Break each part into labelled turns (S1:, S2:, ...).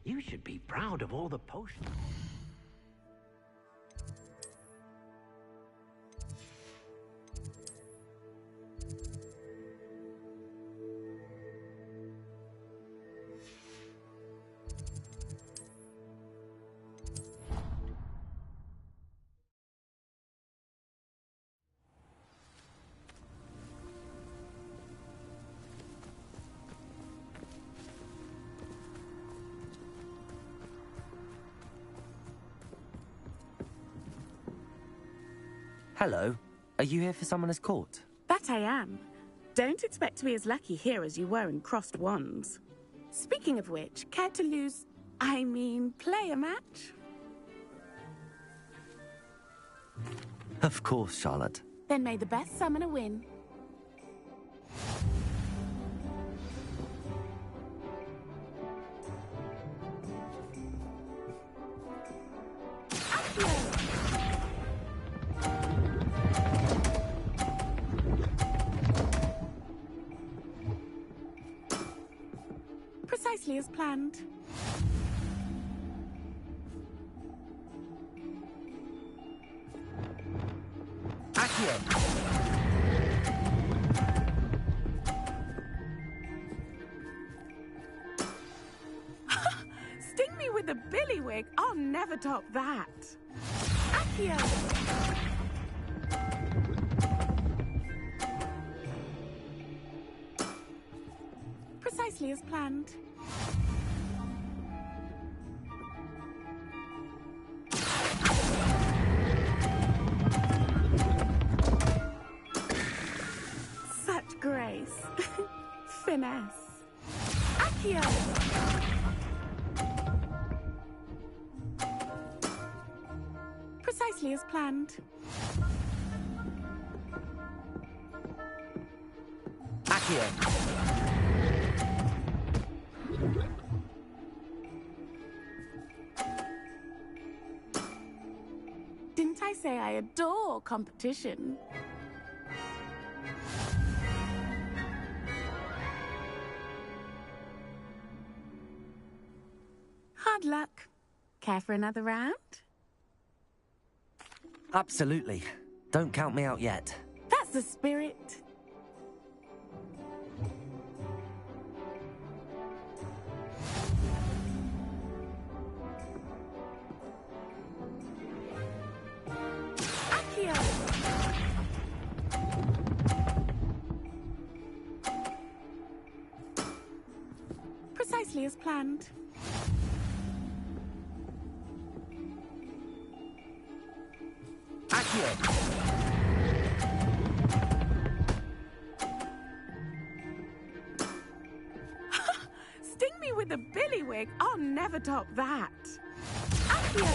S1: You should be proud of all the potions.
S2: Hello. Are you here for Summoner's Court?
S3: That I am. Don't expect to be as lucky here as you were in Crossed Wands. Speaking of which, care to play a match?
S2: Of course, Charlotte.
S3: Then may the best summoner win. Precisely as planned.
S2: Accio!
S3: Sting me with a billywig. I'll never top that. Accio! Precisely as planned. Such grace. Finesse. Accio! Precisely as planned.
S2: Accio!
S3: Didn't I say I adore competition? Hard luck. Care for another round?
S2: Absolutely. Don't count me out yet.
S3: That's the spirit. Precisely as planned.
S2: Accio!
S3: Sting me with a billywig. I'll never top that. Accio!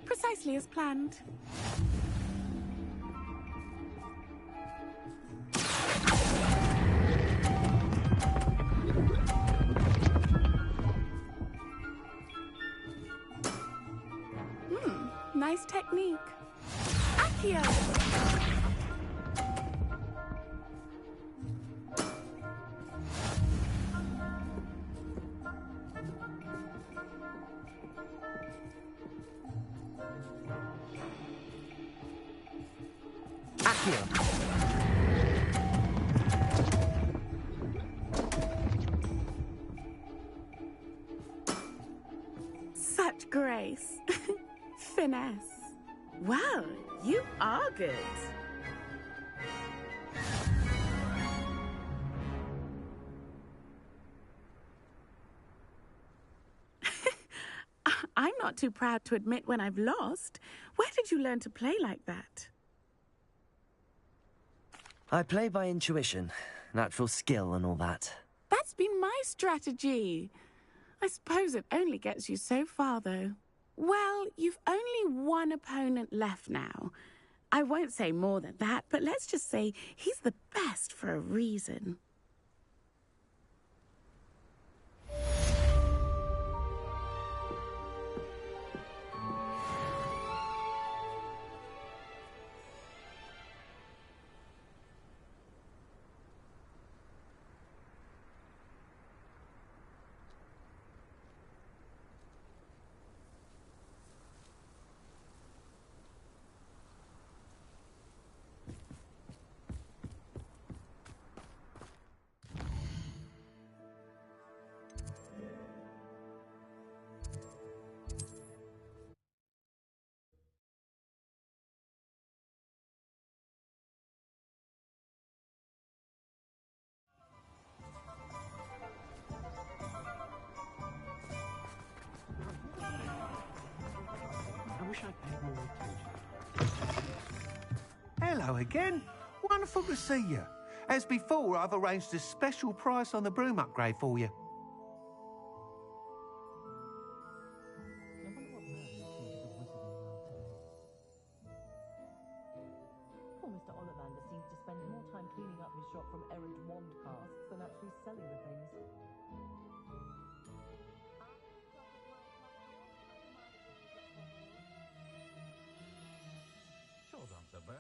S3: Precisely as planned. Nice technique. Accio!
S2: Accio!
S3: Such grace. Finesse. Well, you are good. I'm not too proud to admit when I've lost. Where did you learn to play like that?
S2: I play by intuition, natural skill and all that.
S3: That's been my strategy. I suppose it only gets you so far, though. Well, you've only one opponent left now. I won't say more than that, but let's just say he's the best for a reason.
S4: Hello again. Wonderful to see you. As before, I've arranged a special price on the broom upgrade for you.
S5: Poor Mr. Ollivander seems to spend more time cleaning up his shop from errant wand casts than actually selling the things.
S6: Sure aren't so bad.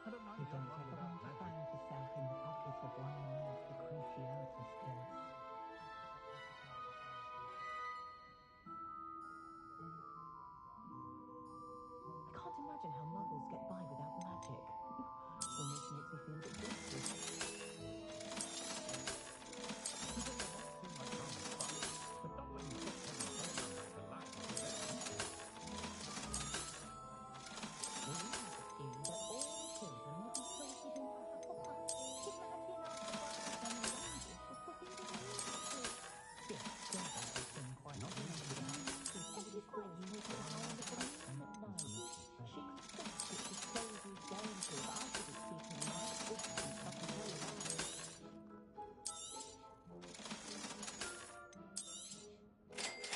S6: I don't mind
S5: You don't ever want to find yourself in the pocket of one more of the Cruciatus curse. I can't imagine how muggles get by without magic. Almost makes me feel a bit guilty.
S6: But don't let me get to the life of it.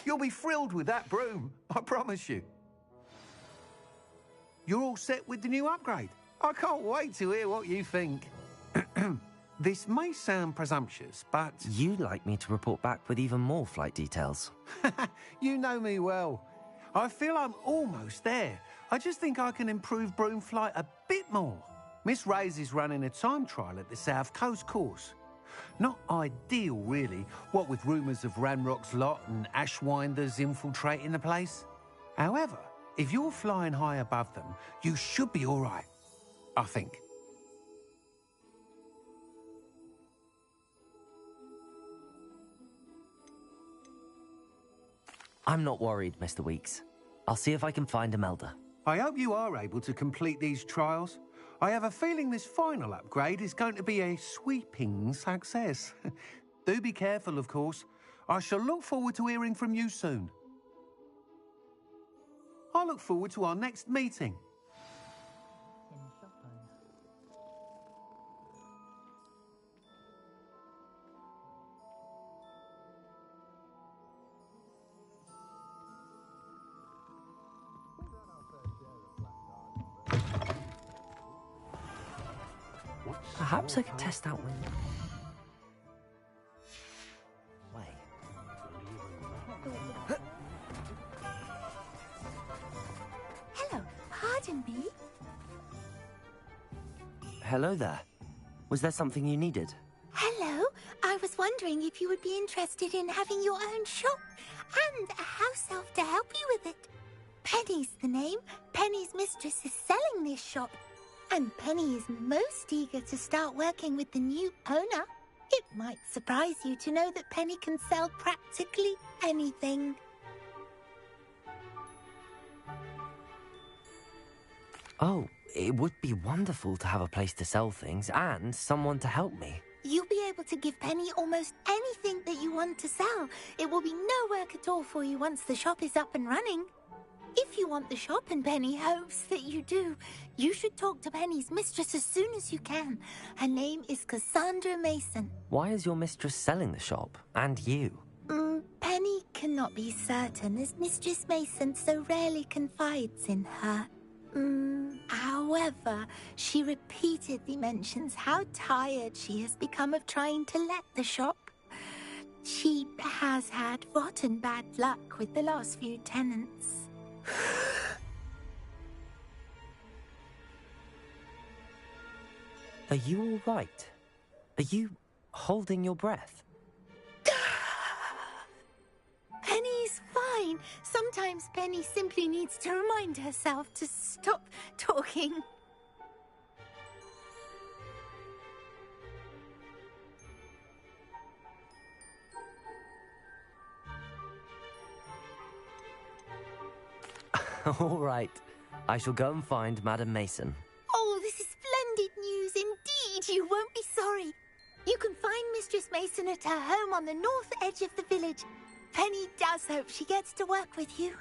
S4: You'll be thrilled with that broom, I promise you. You're all set with the new upgrade. I can't wait to hear what you think. This may sound presumptuous, but...
S2: You'd like me to report back with even more flight details.
S4: You know me well. I feel I'm almost there. I just think I can improve broom flight a bit more. Miss Ray's is running a time trial at the South Coast course. Not ideal, really, what with rumours of Ranrock's lot and Ashwinders infiltrating the place. However, if you're flying high above them, you should be all right, I think.
S2: I'm not worried, Mr. Weeks. I'll see if I can find Imelda.
S4: I hope you are able to complete these trials. I have a feeling this final upgrade is going to be a sweeping success. Do be careful, of course. I shall look forward to hearing from you soon. I look forward to our next meeting.
S2: Perhaps I could test out when...
S7: Hello, pardon me?
S2: Hello there. Was there something you needed?
S7: Hello, I was wondering if you would be interested in having your own shop and a house elf to help you with it. Penny's the name. Penny's mistress is selling this shop. And Penny is most eager to start working with the new owner. It might surprise you to know that Penny can sell practically anything.
S2: Oh, it would be wonderful to have a place to sell things and someone to help me.
S7: You'll be able to give Penny almost anything that you want to sell. It will be no work at all for you once the shop is up and running. If you want the shop and Penny hopes that you do, you should talk to Penny's mistress as soon as you can. Her name is Cassandra Mason.
S2: Why is your mistress selling the shop? And you?
S7: Penny cannot be certain, as Mistress Mason so rarely confides in her. However, she repeatedly mentions how tired she has become of trying to let the shop. She has had rotten bad luck with the last few tenants.
S2: Are you all right? Are you holding your breath?
S7: Penny's fine. Sometimes Penny simply needs to remind herself to stop talking.
S2: All right. I shall go and find Madam Mason.
S7: Oh, this is splendid news indeed. You won't be sorry. You can find Mistress Mason at her home on the north edge of the village. Penny does hope she gets to work with you.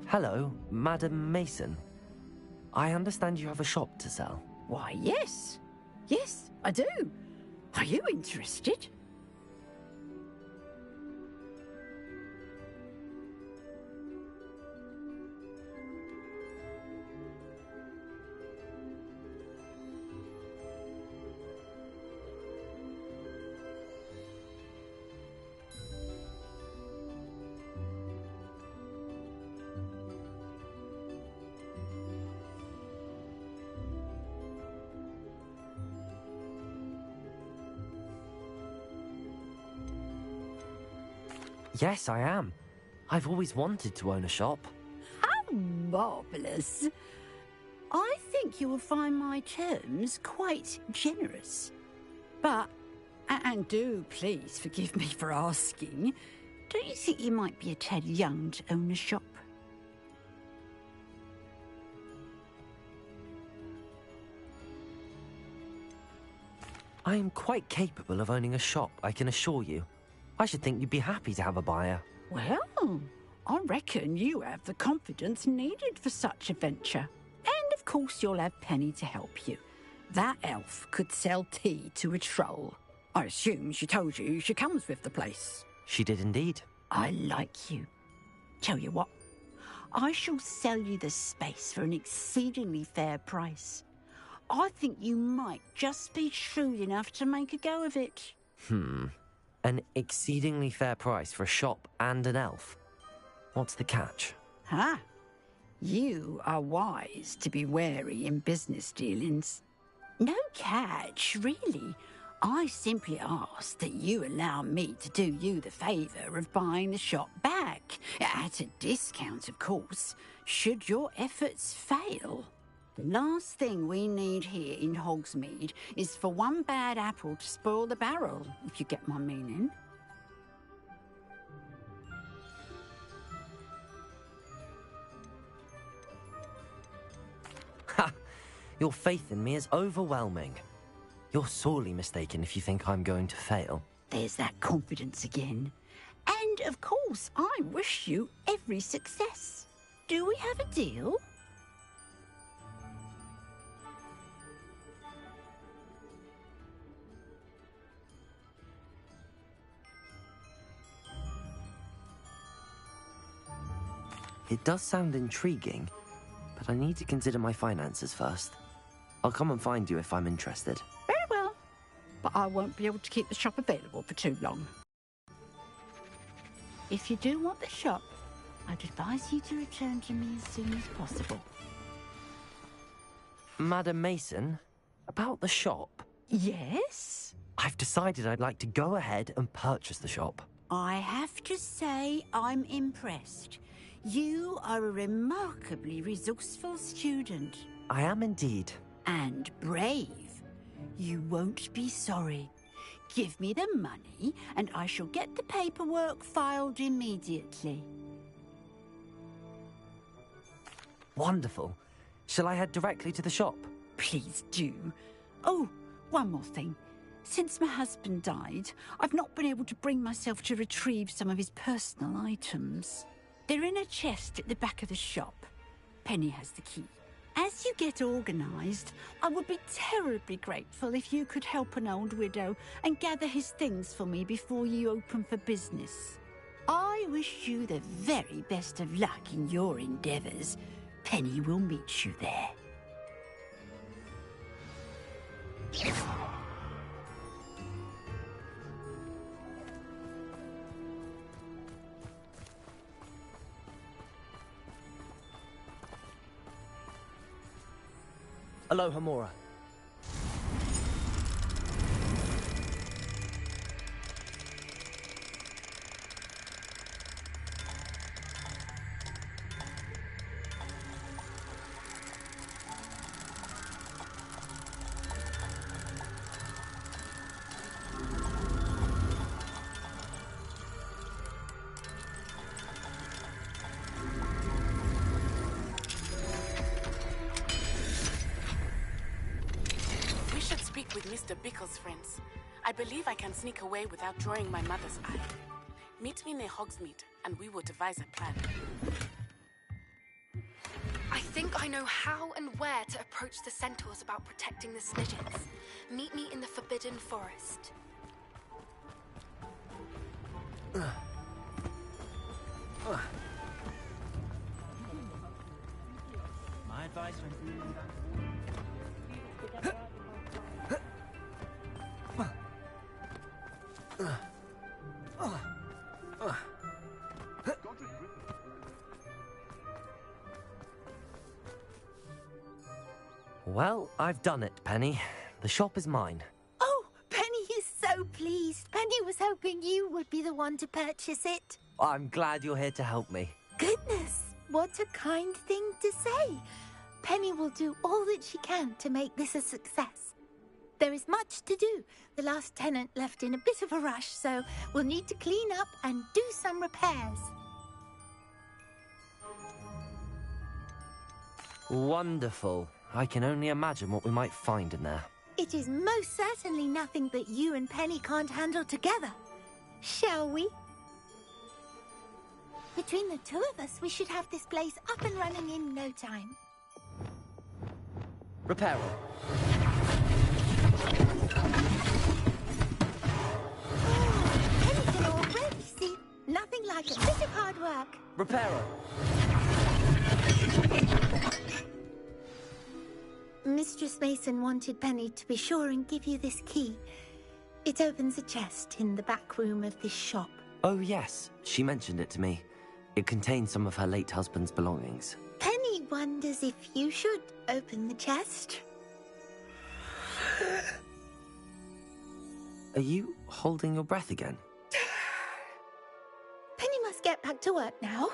S2: Hello, Madam Mason. I understand you have a shop to sell.
S8: Why, yes. Yes, I do. Are you interested?
S2: Yes, I am. I've always wanted to own a shop.
S8: How marvellous. I think you will find my terms quite generous. But, and do please forgive me for asking, don't you think you might be a tad young to own a shop?
S2: I am quite capable of owning a shop, I can assure you. I should think you'd be happy to have a buyer.
S8: Well, I reckon you have the confidence needed for such a venture. And of course you'll have Penny to help you. That elf could sell tea to a troll. I assume she told you she comes with the place.
S2: She did indeed.
S8: I like you. Tell you what, I shall sell you the space for an exceedingly fair price. I think you might just be shrewd enough to make a go of it.
S2: An exceedingly fair price for a shop and an elf. What's the catch?
S8: Huh? You are wise to be wary in business dealings. No catch, really. I simply ask that you allow me to do you the favour of buying the shop back. At a discount, of course, should your efforts fail. The last thing we need here in Hogsmeade is for one bad apple to spoil the barrel, if you get my meaning.
S2: Ha! Your faith in me is overwhelming. You're sorely mistaken if you think I'm going to fail.
S8: There's that confidence again. And, of course, I wish you every success. Do we have a deal?
S2: It does sound intriguing, but I need to consider my finances first. I'll come and find you if I'm interested.
S8: Very well, but I won't be able to keep the shop available for too long. If you do want the shop, I'd advise you to return to me as soon as possible.
S2: Madam Mason, about the shop.
S8: Yes?
S2: I've decided I'd like to go ahead and purchase the shop.
S8: I have to say I'm impressed. You are a remarkably resourceful student.
S2: I am indeed.
S8: And brave. You won't be sorry. Give me the money, and I shall get the paperwork filed immediately.
S2: Wonderful. Shall I head directly to the shop?
S8: Please do. Oh, one more thing. Since my husband died, I've not been able to bring myself to retrieve some of his personal items. They're in a chest at the back of the shop. Penny has the key. As you get organised, I would be terribly grateful if you could help an old widow and gather his things for me before you open for business. I wish you the very best of luck in your endeavours. Penny will meet you there.
S2: Aloha, Mora.
S3: Mr. Bickle's friends. I believe I can sneak away without drawing my mother's eye. Meet me near Hogsmeade, and we will devise a plan.
S9: I think I know how and where to approach the centaurs about protecting the Snidgets. Meet me in the Forbidden Forest.
S10: My advice when feeling
S2: Well, I've done it, Penny. The shop is mine.
S7: Oh, Penny is so pleased. Penny was hoping you would be the one to purchase it.
S2: I'm glad you're here to help me.
S7: Goodness, what a kind thing to say. Penny will do all that she can to make this a success. There is much to do. The last tenant left in a bit of a rush, so we'll need to clean up and do some repairs.
S2: Wonderful. I can only imagine what we might find in there.
S7: It is most certainly nothing that you and Penny can't handle together. Shall we? Between the two of us, we should have this place up and running in no time.
S2: Repairer.
S7: Penny can already see nothing like a bit of hard work.
S2: Repairer.
S7: Mistress Mason wanted Penny to be sure and give you this key. It opens a chest in the back room of this shop.
S2: Oh, yes. She mentioned it to me. It contains some of her late husband's belongings.
S7: Penny wonders if you should open the chest.
S2: Are you holding your breath again?
S7: Penny must get back to work now.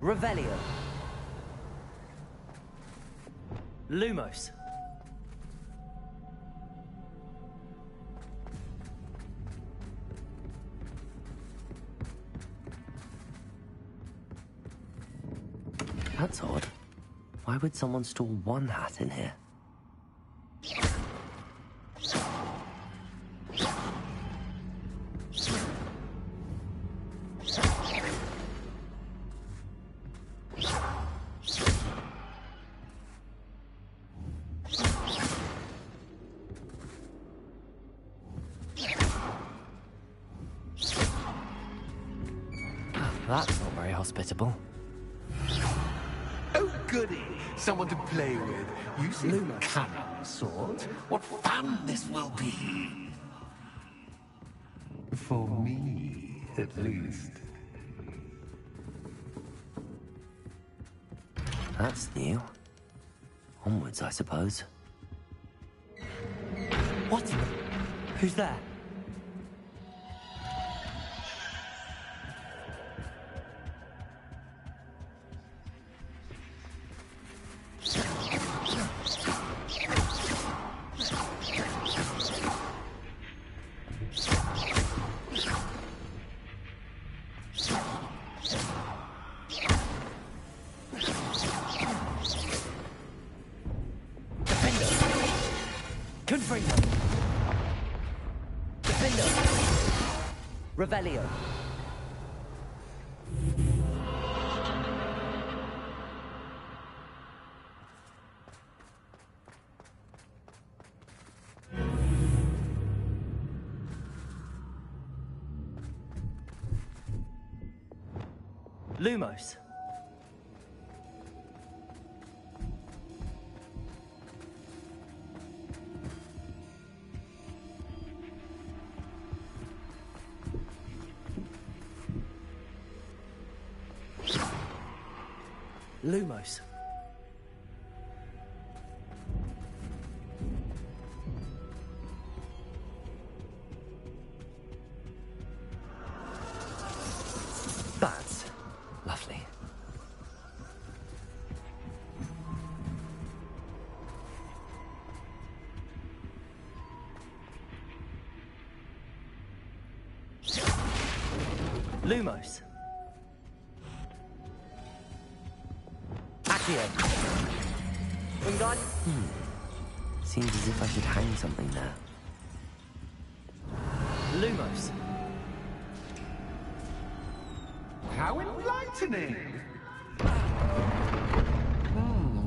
S2: Revelio. Lumos. That's odd. Why would someone store one hat in here? That's not very hospitable.
S4: Oh, goody! Someone to play with. You seem cunning sort. What fun this will be! For me, at least.
S2: That's new. Onwards, I suppose. What? Who's there? Revelio. Lumos. Lumos. That's lovely. Lumos. Seems as if I should hang something there. Lumos.
S4: How enlightening!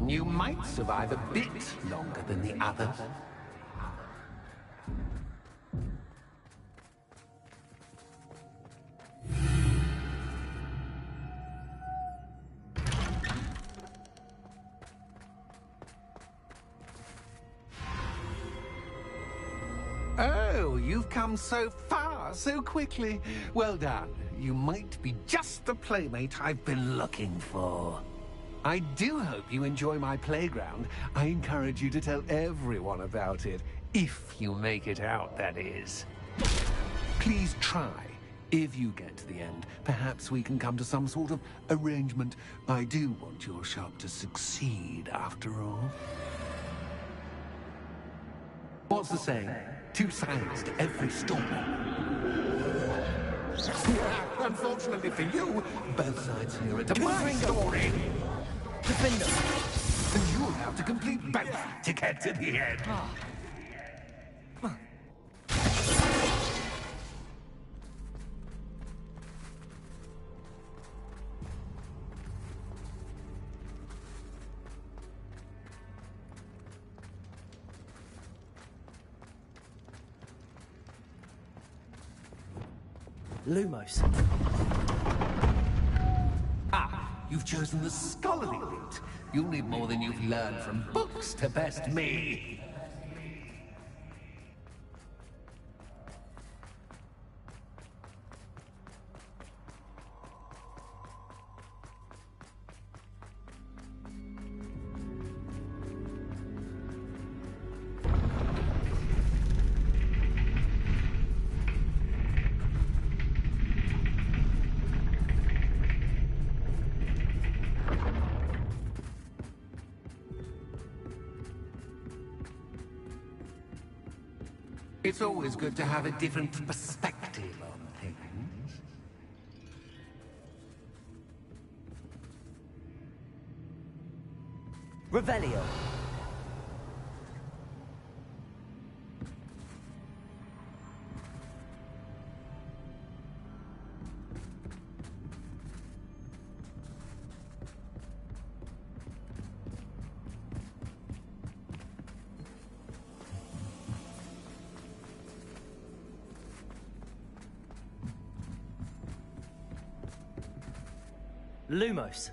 S4: You might survive a bit longer than the others. Oh, you've come so far, so quickly. Well done. You might be just the playmate I've been looking for. I do hope you enjoy my playground. I encourage you to tell everyone about it. If you make it out, that is. Please try. If you get to the end, perhaps we can come to some sort of arrangement. I do want your shop to succeed, after all. What's the saying? Two sides to every story. Unfortunately for you, both sides hear it to my story.
S2: Defender.
S4: And you'll have to complete both to get to the end.
S2: Lumos.
S4: You've chosen the scholarly route. You'll need more than you've learned from books to best me. It's always good to have a different perspective on things.
S2: Revelio. Lumos.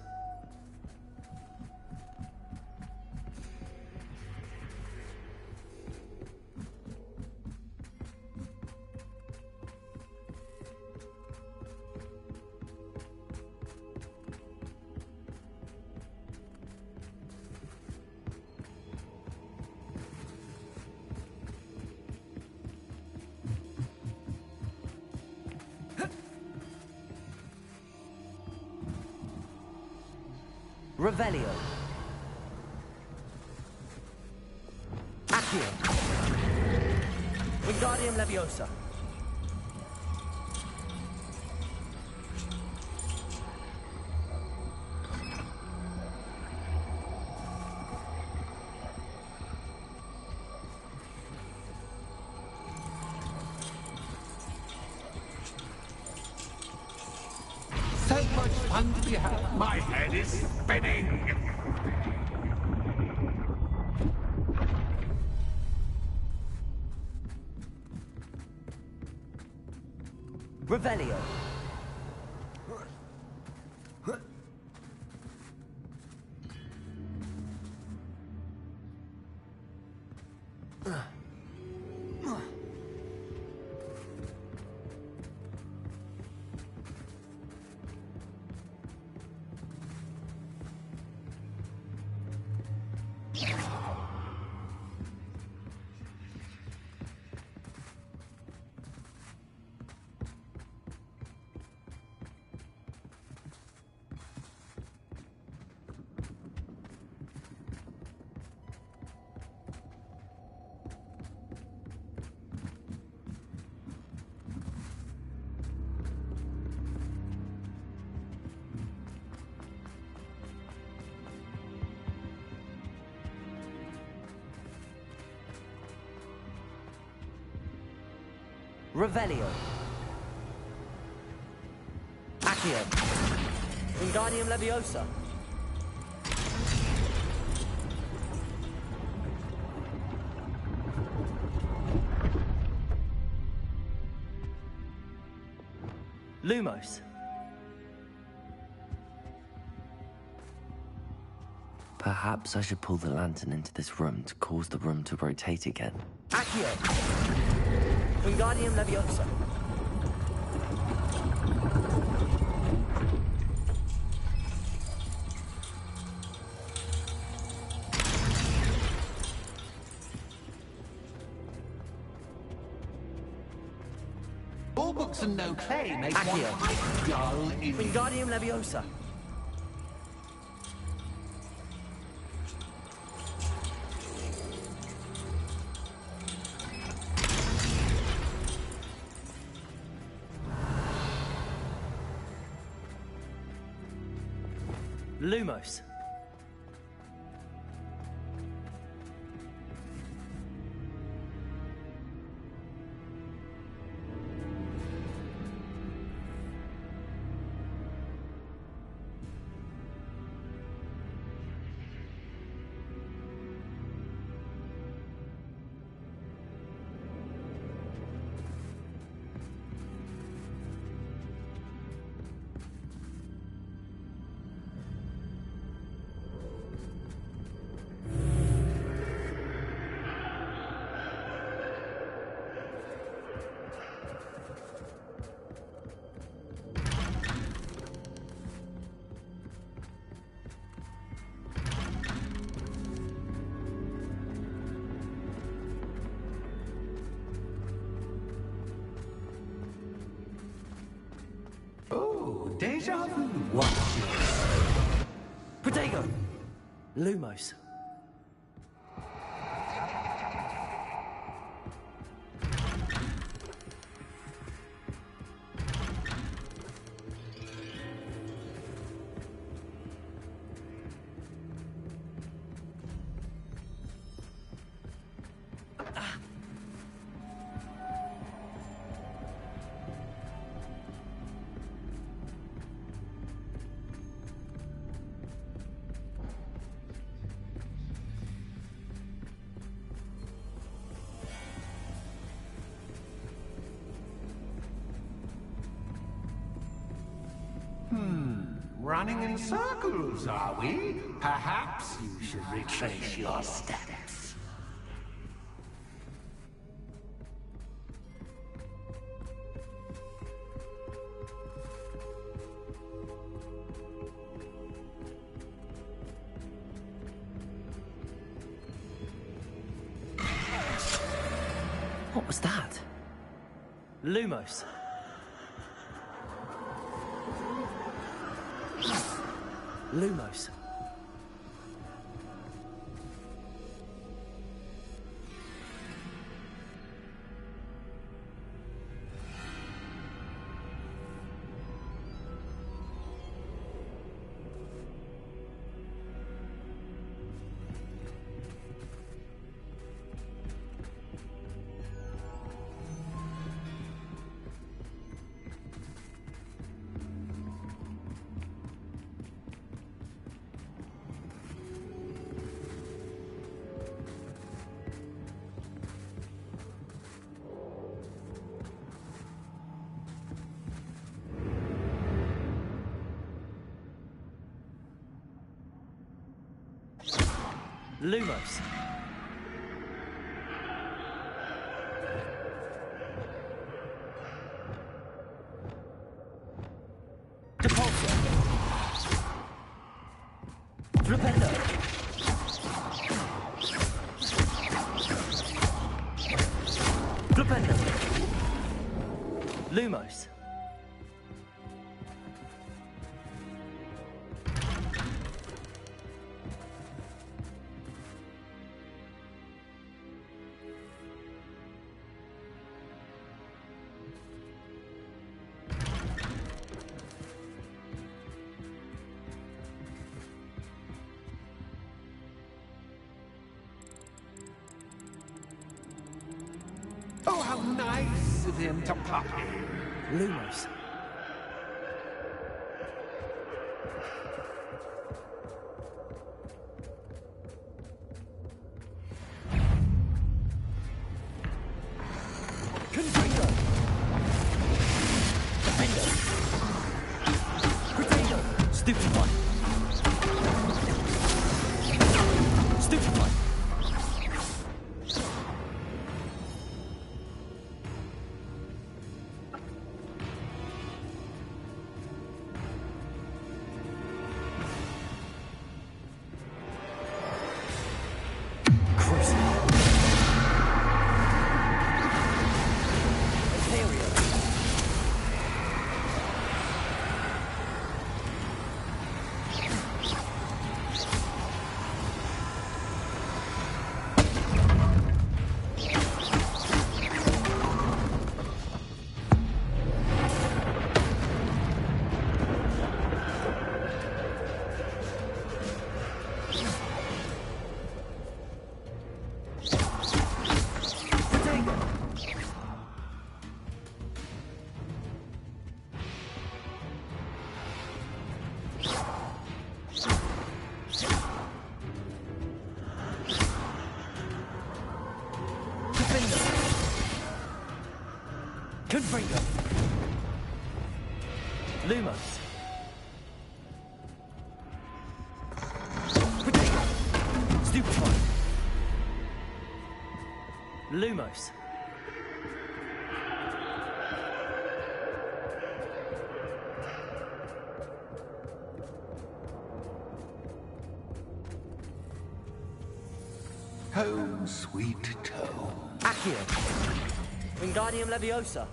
S2: Revelio. Accio. Wingardium Leviosa.
S4: So much fun to be had. My head is spinning.
S2: Revelio. Revelio. Accio. Wingardium Leviosa. Lumos. Perhaps I should pull the lantern into this room to cause the room to rotate again. Accio. Wingardium Leviosa.
S4: All books and no play make one
S2: Accio.
S4: quite dull indeed.
S2: Wingardium Leviosa. Lumos.
S4: Deja vu.
S2: What? Protego. Lumos.
S4: running in circles, are we? Perhaps you should retrace your steps.
S2: What was that?
S10: Lumos. Lumos. Lumos. Depulsor. Flipendo. Flipendo. Lumos.
S4: Oh, how nice of him to pop in.
S10: Lumos. Confringo. Defendo. Potato. Stupefy. Stupefy. Confringo. Lumos. Potato. Stupefy. Lumos.
S4: Home, sweet toe.
S10: Accio. Wingardium Leviosa.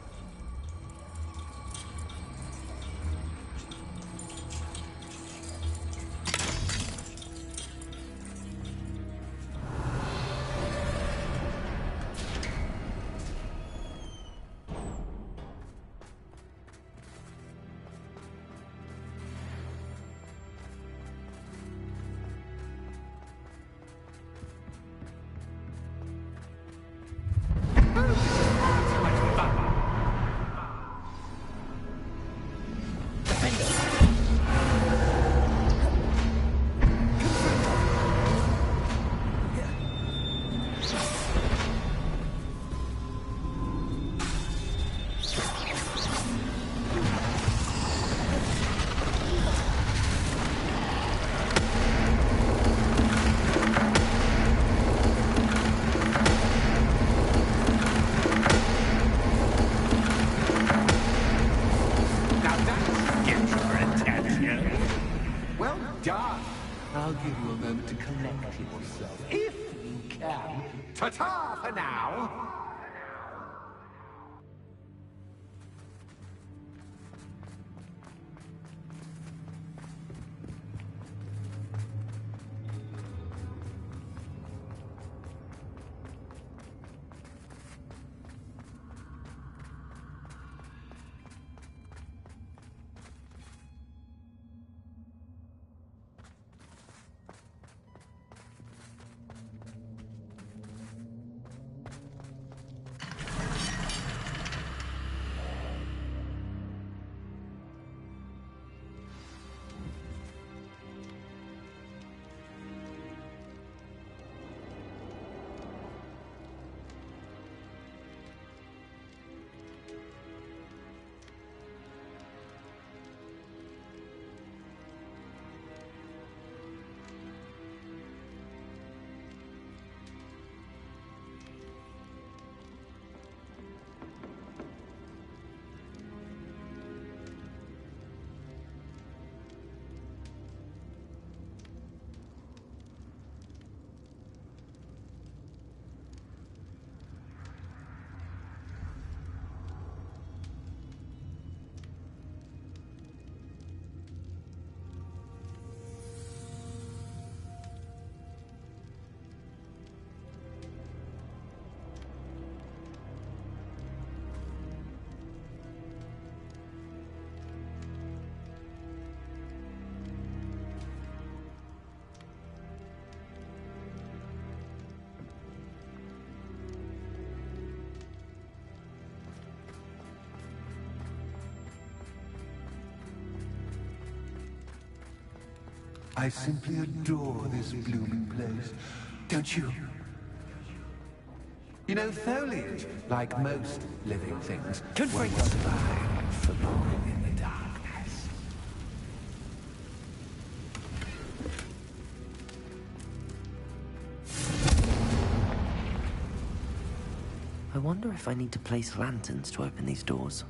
S11: done. I'll give you a moment to collect yourself, if you can. Ta-ta for now! I simply adore this blooming place, don't you? You know, foliage, like most living things, won't survive for long in the darkness.
S2: I wonder if I need to place lanterns to open these doors.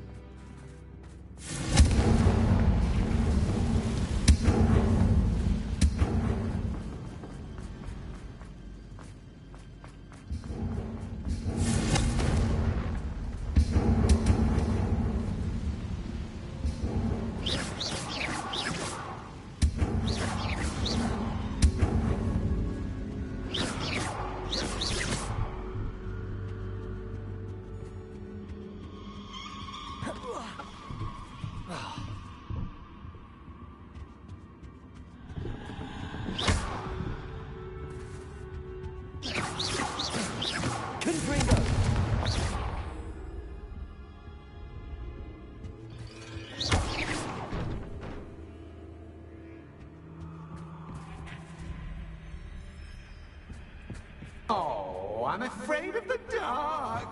S11: Oh, I'm afraid of the dark.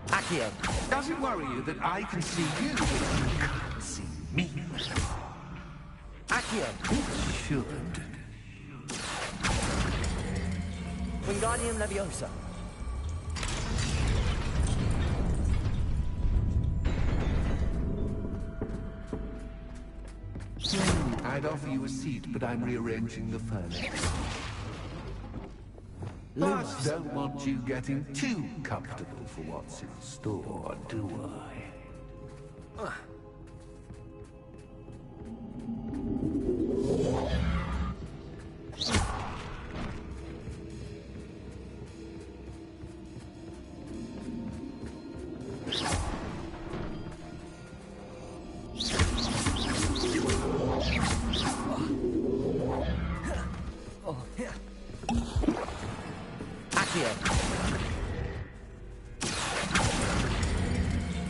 S10: Accio.
S11: Does it worry you that I can see you, but you can't see me?
S10: Accio.
S11: It should.
S10: Wingardium Leviosa.
S11: I'd offer you a seat, but I'm rearranging the furniture.
S10: Lumos.
S11: But don't want you getting too comfortable for what's in store, do I?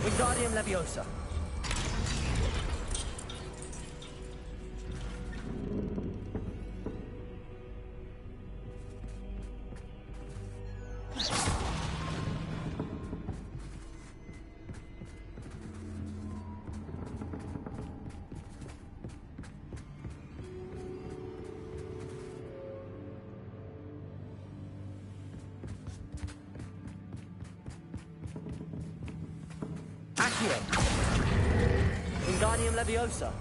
S10: Wingardium Leviosa. Accio. Wingardium Leviosa.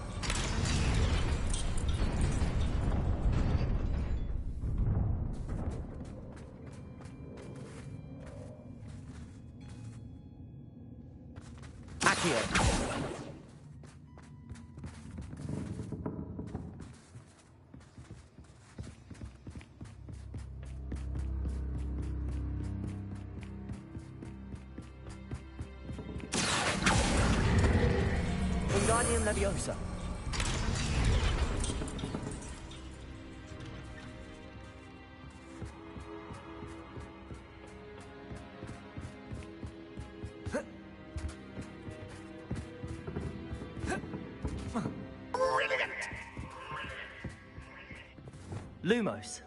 S10: Accio. Wingardium Leviosa. Lumos.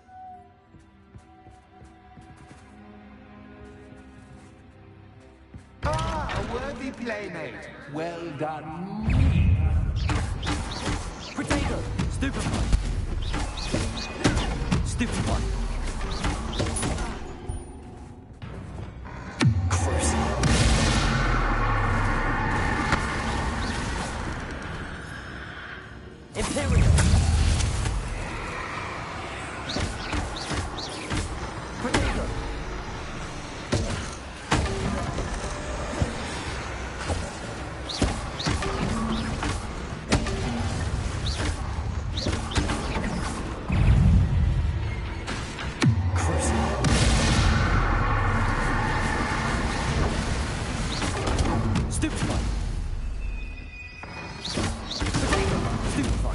S11: Ah, a worthy playmate. Well done.
S10: Potato. Stupefy. Stupefy. Imperial. Potato. Stupefy. Potato. Stupefy.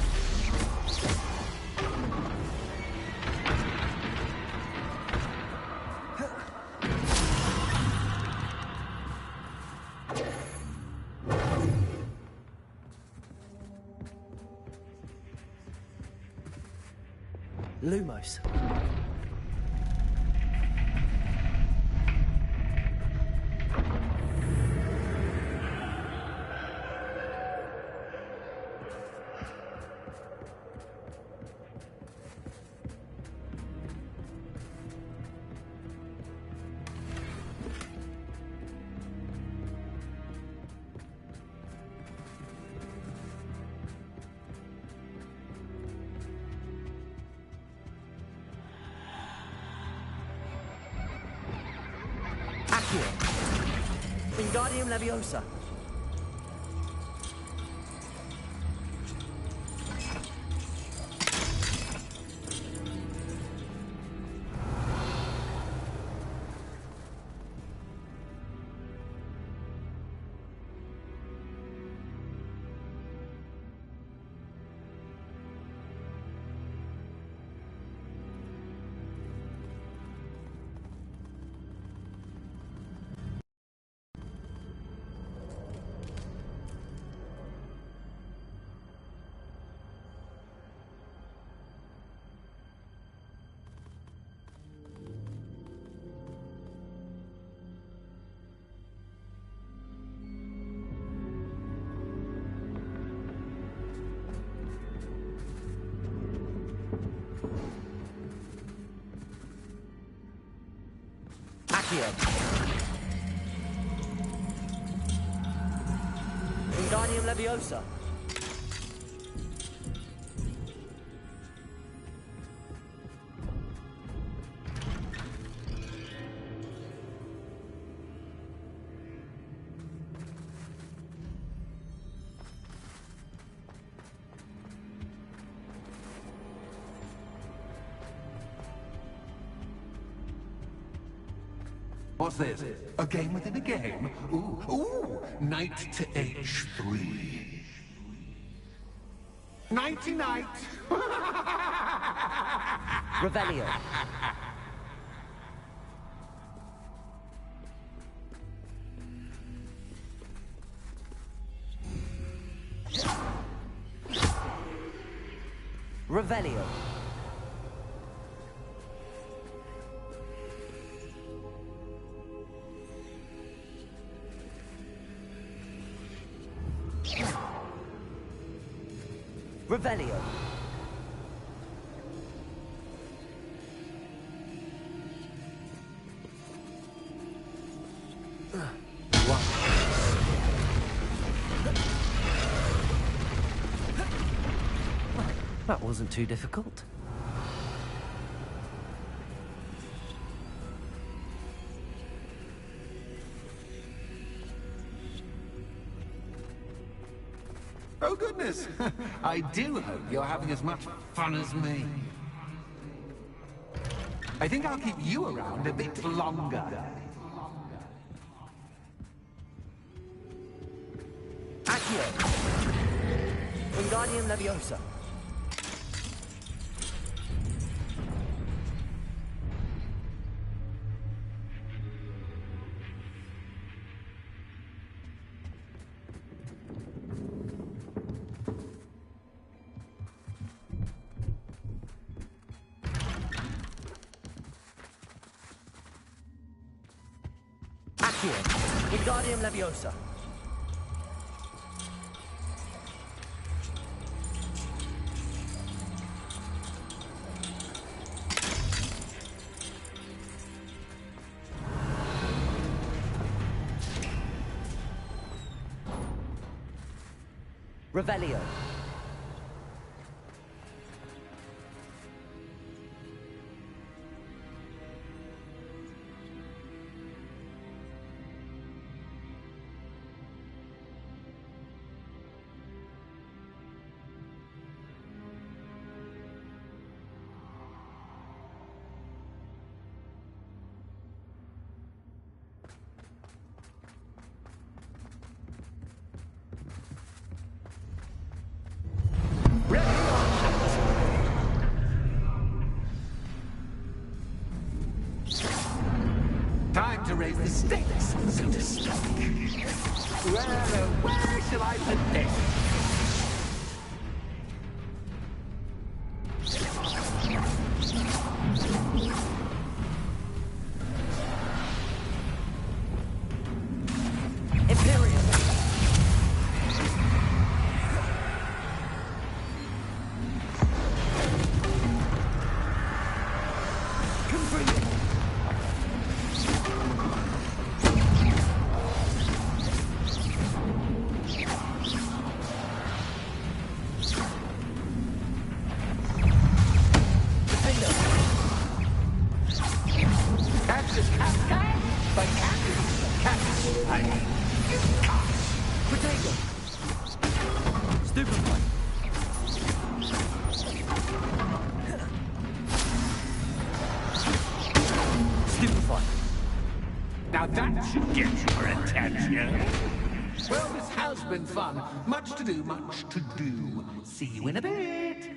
S10: Lumos. Accio. Wingardium Leviosa. Accio. Wingardium Leviosa.
S11: What's this? A game within a game? Ooh, knight to H3. Nighty-night!
S10: Revelio. Revelio. Revelio. That wasn't too difficult.
S4: Oh, goodness. I do hope you're having as much fun as me. I think I'll keep you around a bit longer.
S10: Accio! Wingardium Leviosa. Accio! Wingardium Leviosa. Revelio.
S4: Time to raise the stakes, so to speak. Where shall I put this? Now that should get your attention. Well, this has been fun. Much to do, much to do. See you in a bit.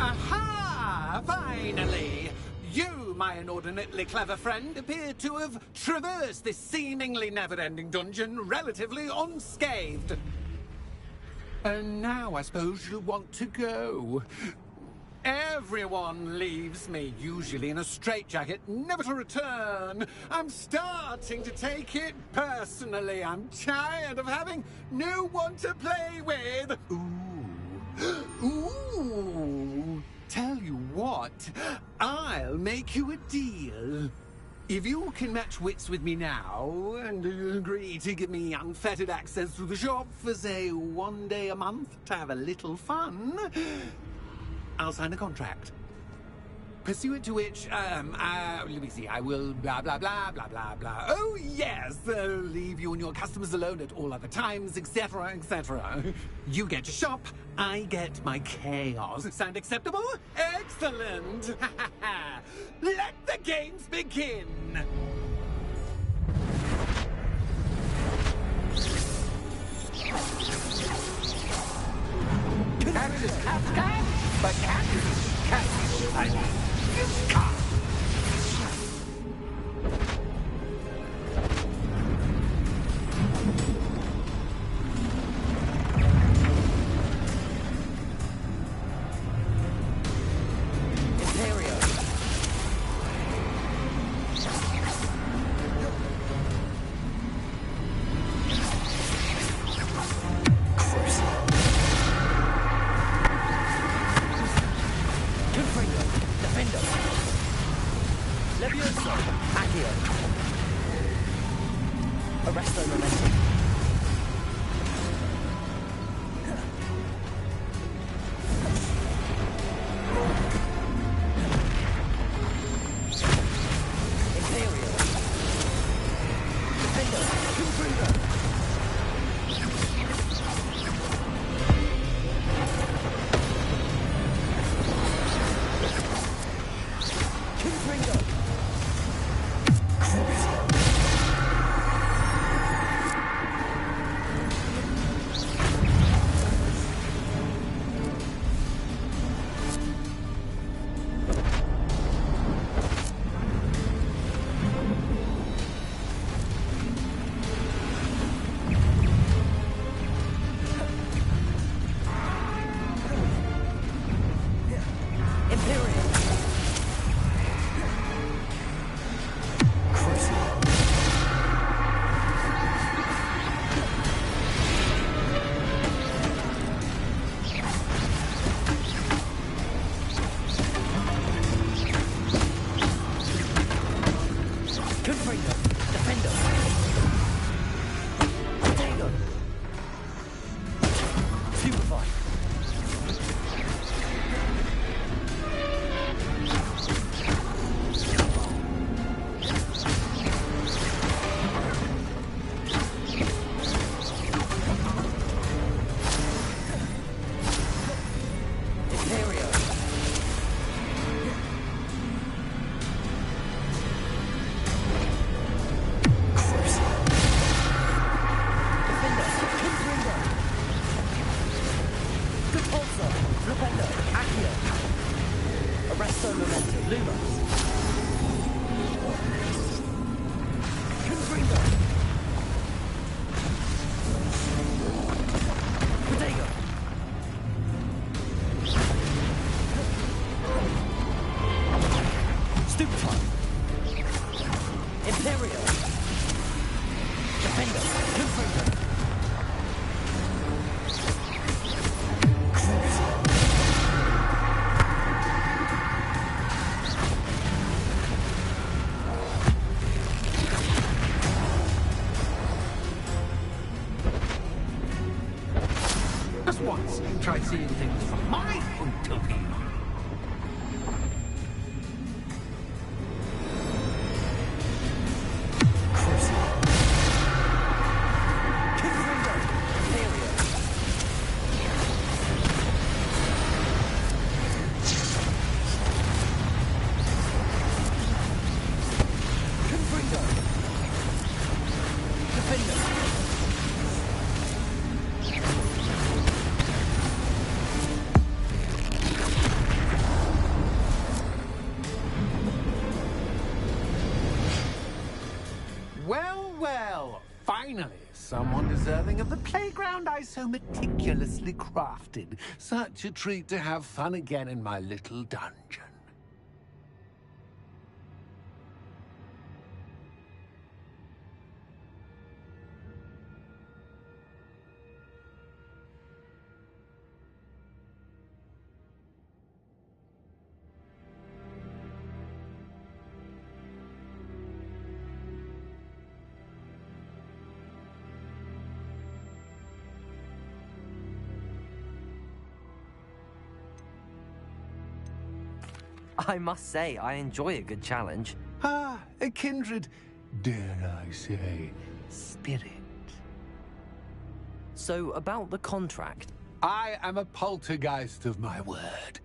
S4: Aha! Finally! You, my inordinately clever friend, appear to have traversed this seemingly never-ending dungeon relatively unscathed. And now I suppose you'll want to go. Everyone leaves me, usually in a straitjacket, never to return. I'm starting to take it personally. I'm tired of having no one to play with. Ooh. Tell you what, I'll make you a deal. If you can match wits with me now, and agree to give me unfettered access to the shop for, say, 1 day a month to have a little fun, I'll sign a contract. Pursuant to which, let me see, I will blah, blah, blah, blah, blah, blah. Oh, yes, leave you and your customers alone at all other times, etc., etc. You get your shop, I get my chaos. Sound acceptable? Excellent! Let the games begin!
S11: Cactus, cat, but cactus, I mean, cat.
S4: Once, try seeing things from my point of view. Well, finally, someone deserving of the playground I so meticulously crafted. Such a treat to have fun again in my little dungeon.
S2: I must say, I enjoy a good challenge.
S11: Ah, a kindred, dare I say, spirit.
S2: So, about the contract.
S11: I am a poltergeist of my word.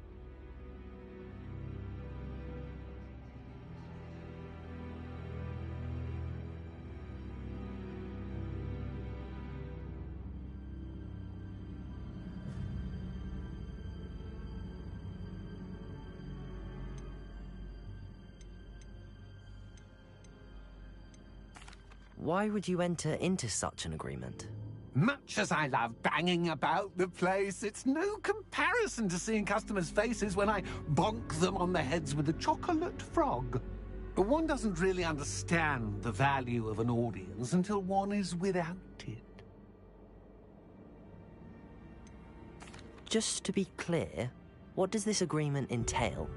S2: Why would you enter into such an agreement?
S11: Much as I love banging about the place, it's no comparison to seeing customers' faces when I bonk them on the heads with a chocolate frog. One doesn't really understand the value of an audience until one is without it.
S2: Just to be clear, what does this agreement entail,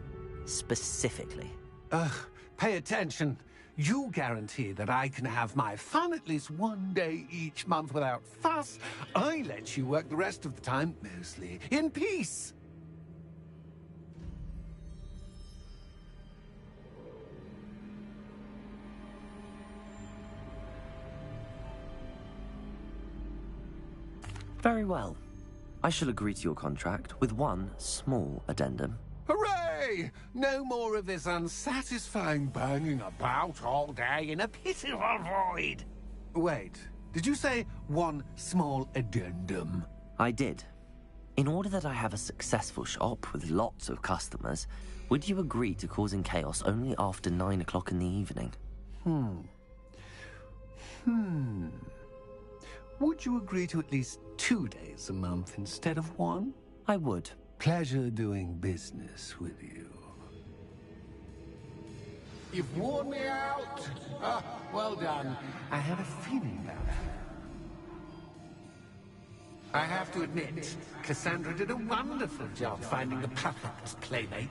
S2: specifically?
S11: Pay attention. You guarantee that I can have my fun at least one day each month without fuss. I let you work the rest of the time, mostly, in peace.
S2: Very well. I shall agree to your contract with one small addendum.
S11: Hooray! No more of this unsatisfying banging about all day in a pitiful void. Wait, did you say one small addendum?
S2: I did. In order that I have a successful shop with lots of customers, would you agree to causing chaos only after 9 o'clock in the evening?
S11: Would you agree to at least 2 days a month instead of one?
S2: I would.
S11: Pleasure doing business with you. You've worn me out. Well done. I had a feeling about that. I have to admit, Cassandra did a wonderful job finding the perfect playmate.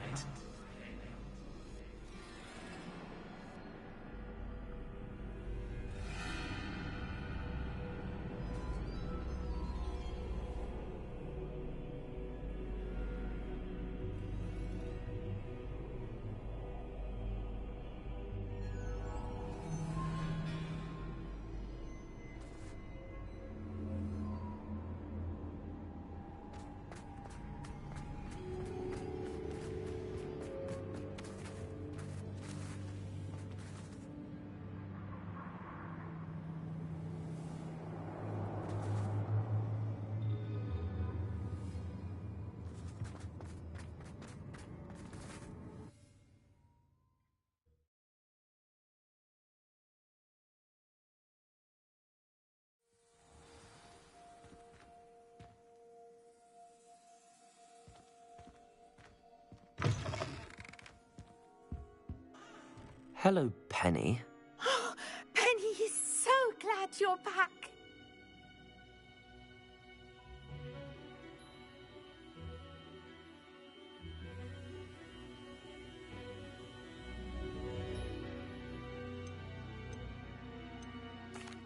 S2: Hello, Penny.
S7: Penny is so glad you're back.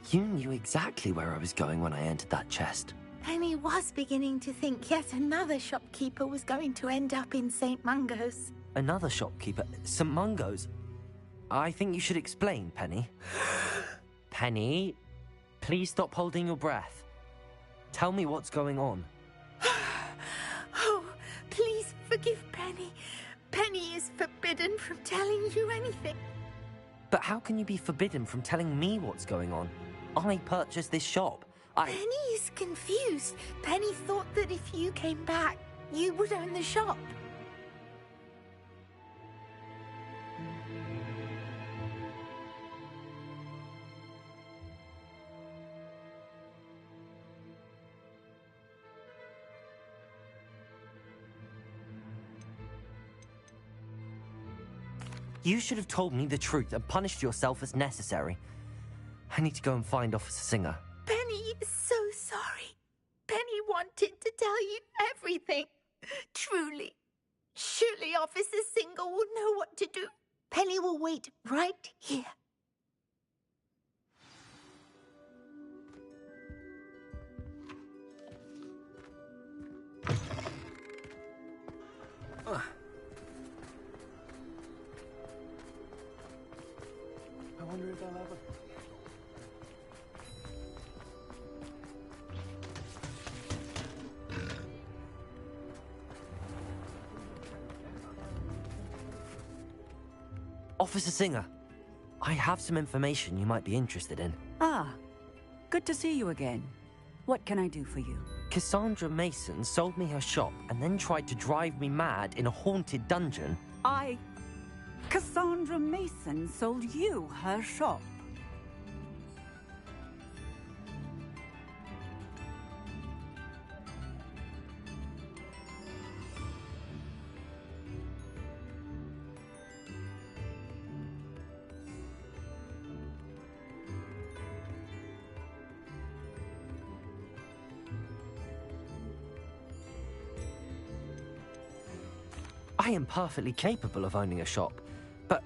S2: You knew exactly where I was going when I entered that chest.
S7: Penny was beginning to think yet another shopkeeper was going to end up in St. Mungo's.
S2: Another shopkeeper? St. Mungo's? I think you should explain, Penny. Penny, please stop holding your breath. Tell me what's going on.
S7: Oh, please forgive Penny. Penny is forbidden from telling you anything.
S2: But how can you be forbidden from telling me what's going on? I purchased this shop.
S7: Penny is confused. Penny thought that if you came back, you would own the shop.
S2: You should have told me the truth and punished yourself as necessary. I need to go and find Officer Singer.
S7: Penny is so sorry. Penny wanted to tell you everything. Truly. Surely Officer Singer will know what to do. Penny will wait right here.
S2: Officer Singer, I have some information you might be interested in.
S12: Ah, good to see you again. What can I do for you?
S2: Cassandra Mason sold me her shop and then tried to drive me mad in a haunted dungeon.
S12: Cassandra Mason sold you her shop.
S2: I am perfectly capable of owning a shop. But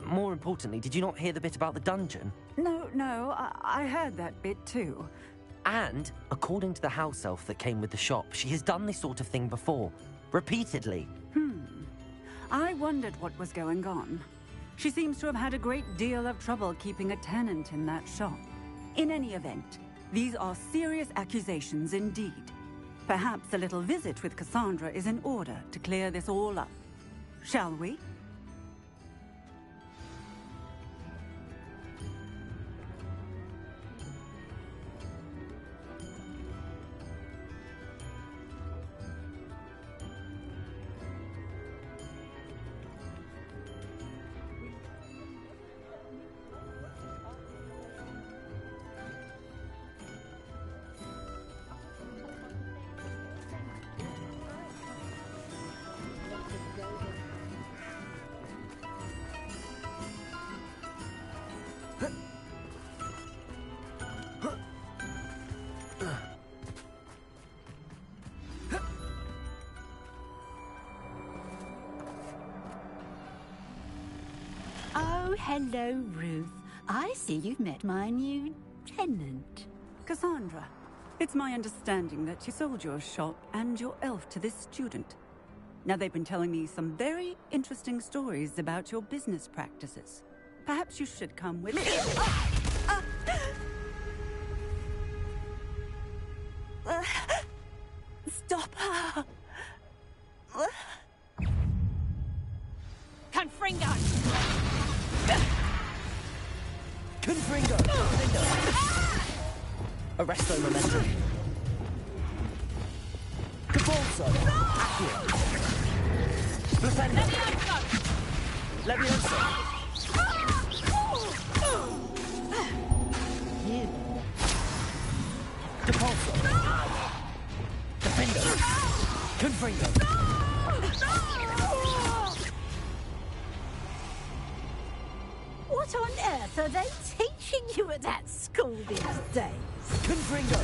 S2: more importantly, did you not hear the bit about the dungeon?
S12: No, I heard that bit too.
S2: And, according to the house elf that came with the shop, she has done this sort of thing before. Repeatedly.
S12: I wondered what was going on. She seems to have had a great deal of trouble keeping a tenant in that shop. In any event, these are serious accusations indeed. Perhaps a little visit with Cassandra is in order to clear this all up. Shall we?
S8: Oh, hello, Ruth. I see you've met my new tenant.
S12: Cassandra, it's my understanding that you sold your shop and your elf to this student. Now, they've been telling me some very interesting stories about your business practices. Perhaps you should come with me.
S8: Stop her!
S12: Confringo!
S2: Confringo! Arresto momentum. Cabalso! Accio! Defender! Levioso! Depulso! Defender! Confringo!
S8: What on earth are they teaching you at that school these days?
S2: Confringo!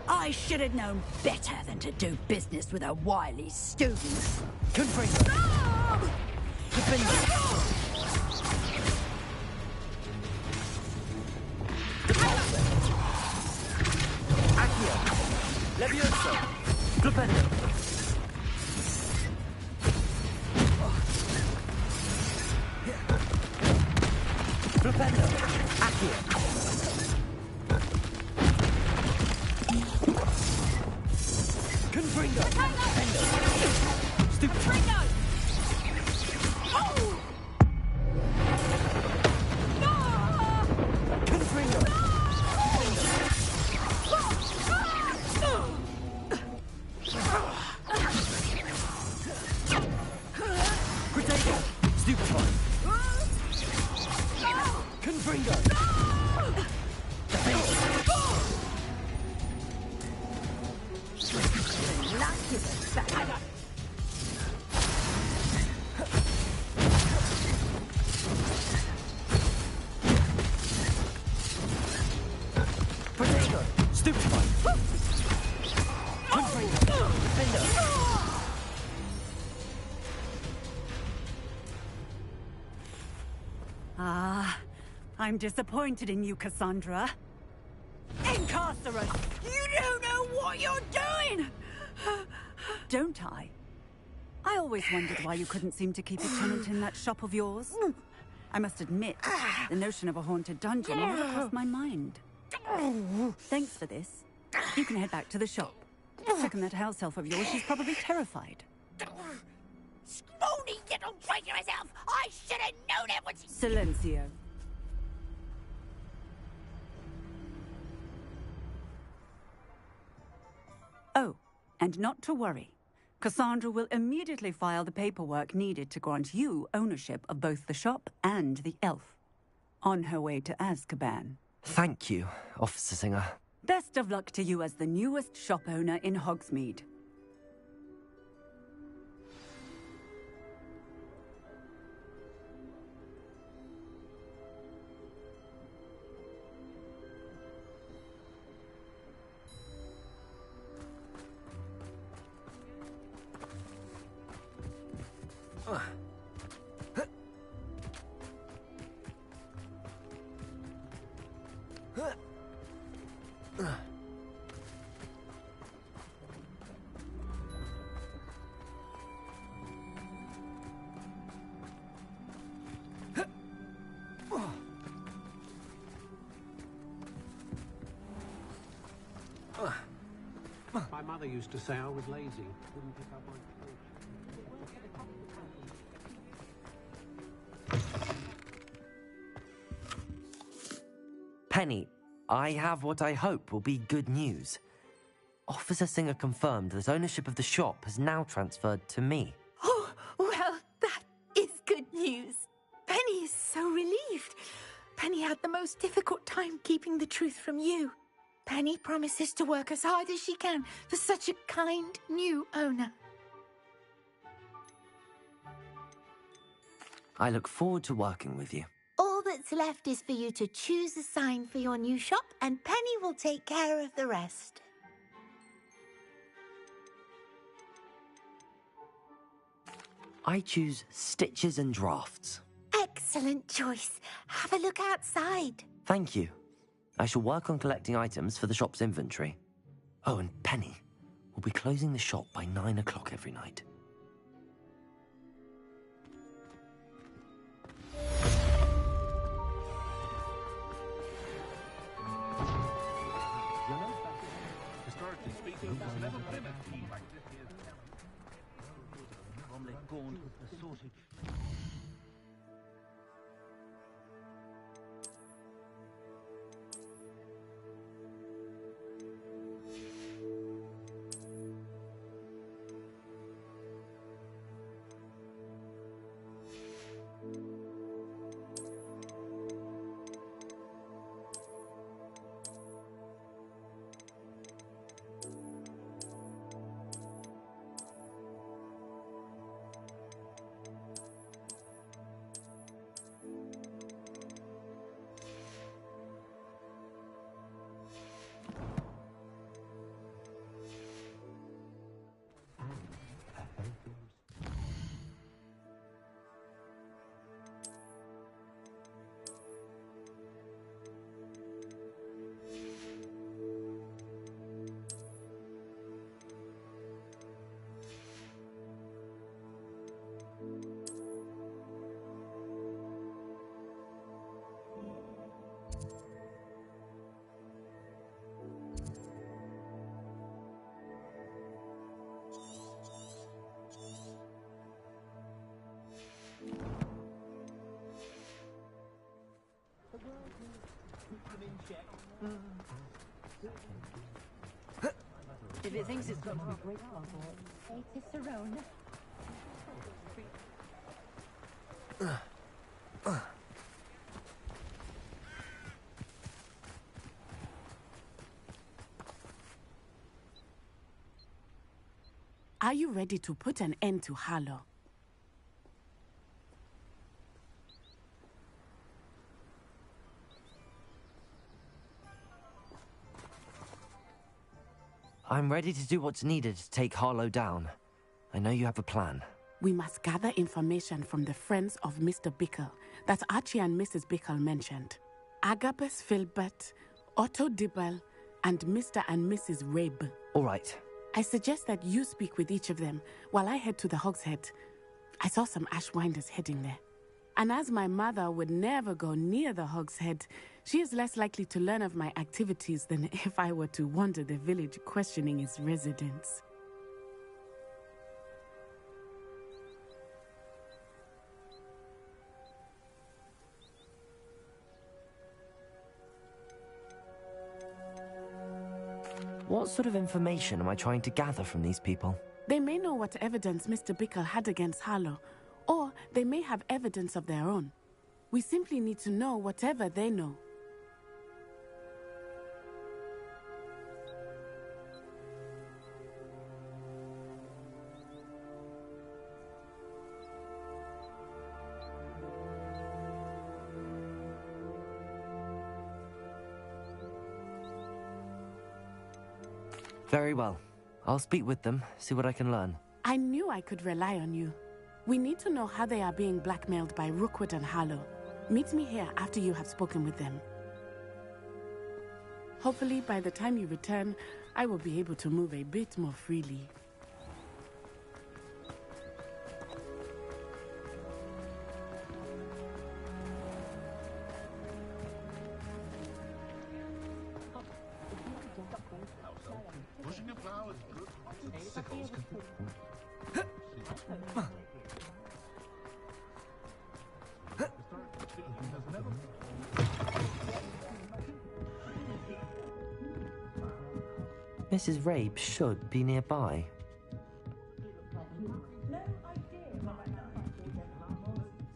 S8: I should have known better than to do business with a wily student.
S2: Confringo! Defender! Depulso! Accio! Levioso! Flipendo! Flipendo! Accio! Confringo! Flipendo! Stupid! Confringo! Oh! No! Confringo! Protego! Stupefy! Confringo! Defender! Protego! Stupefy! Confringo! Defender!
S12: I'm disappointed in you, Cassandra. Incarcerate! You don't know what you're doing! Don't I? I always wondered why you couldn't seem to keep a tenant in that shop of yours. I must admit, the notion of a haunted dungeon never crossed my mind. Thanks for this. You can head back to the shop. Checking that house elf of yours, she's probably terrified.
S7: Scrawny little traitorous elf! I should have known it was...
S12: Silencio. Oh, and not to worry. Cassandra will immediately file the paperwork needed to grant you ownership of both the shop and the elf. On her way to Azkaban.
S2: Thank you, Officer Singer.
S12: Best of luck to you as the newest shop owner in Hogsmeade.
S11: My mother used to say I was lazy. Wouldn't pick up my
S2: Penny, I have what I hope will be good news. Officer Singer confirmed that ownership of the shop has now transferred to me.
S7: Oh, well, that is good news. Penny is so relieved. Penny had the most difficult time keeping the truth from you. Penny promises to work as hard as she can for such a kind new owner.
S2: I look forward to working with you.
S7: All that's left is for you to choose a sign for your new shop, and Penny will take care of the rest.
S2: I choose Stitches and Drafts.
S7: Excellent choice. Have a look outside.
S2: Thank you. I shall work on collecting items for the shop's inventory. Oh, and Penny, we'll be closing the shop by 9 o'clock every night.
S6: Historically speaking, there's never been a tea like this year's normally gaunt with assorted.
S5: If it thinks it's got to be great fun for it. Hey, Cicerone.
S3: Are you ready to put an end to Harlow?
S2: I'm ready to do what's needed to take Harlow down. I know you have a plan.
S3: We must gather information from the friends of Mr. Bickle that Archie and Mrs. Bickle mentioned. Agabus Filbert, Otto Dibble, and Mr. and Mrs. Rabe.
S2: All right.
S3: I suggest that you speak with each of them while I head to the Hogshead. I saw some Ashwinders heading there. And as my mother would never go near the Hog's Head, she is less likely to learn of my activities than if I were to wander the village questioning its residents.
S2: What sort of information am I trying to gather from these people?
S3: They may know what evidence Mr. Bickle had against Harlow, or they may have evidence of their own. We simply need to know whatever they know.
S2: Very well. I'll speak with them, see what I can learn.
S3: I knew I could rely on you. We need to know how they are being blackmailed by Rookwood and Harlow. Meet me here after you have spoken with them. Hopefully, by the time you return, I will be able to move a bit more freely.
S2: Mrs. Rabe should be nearby.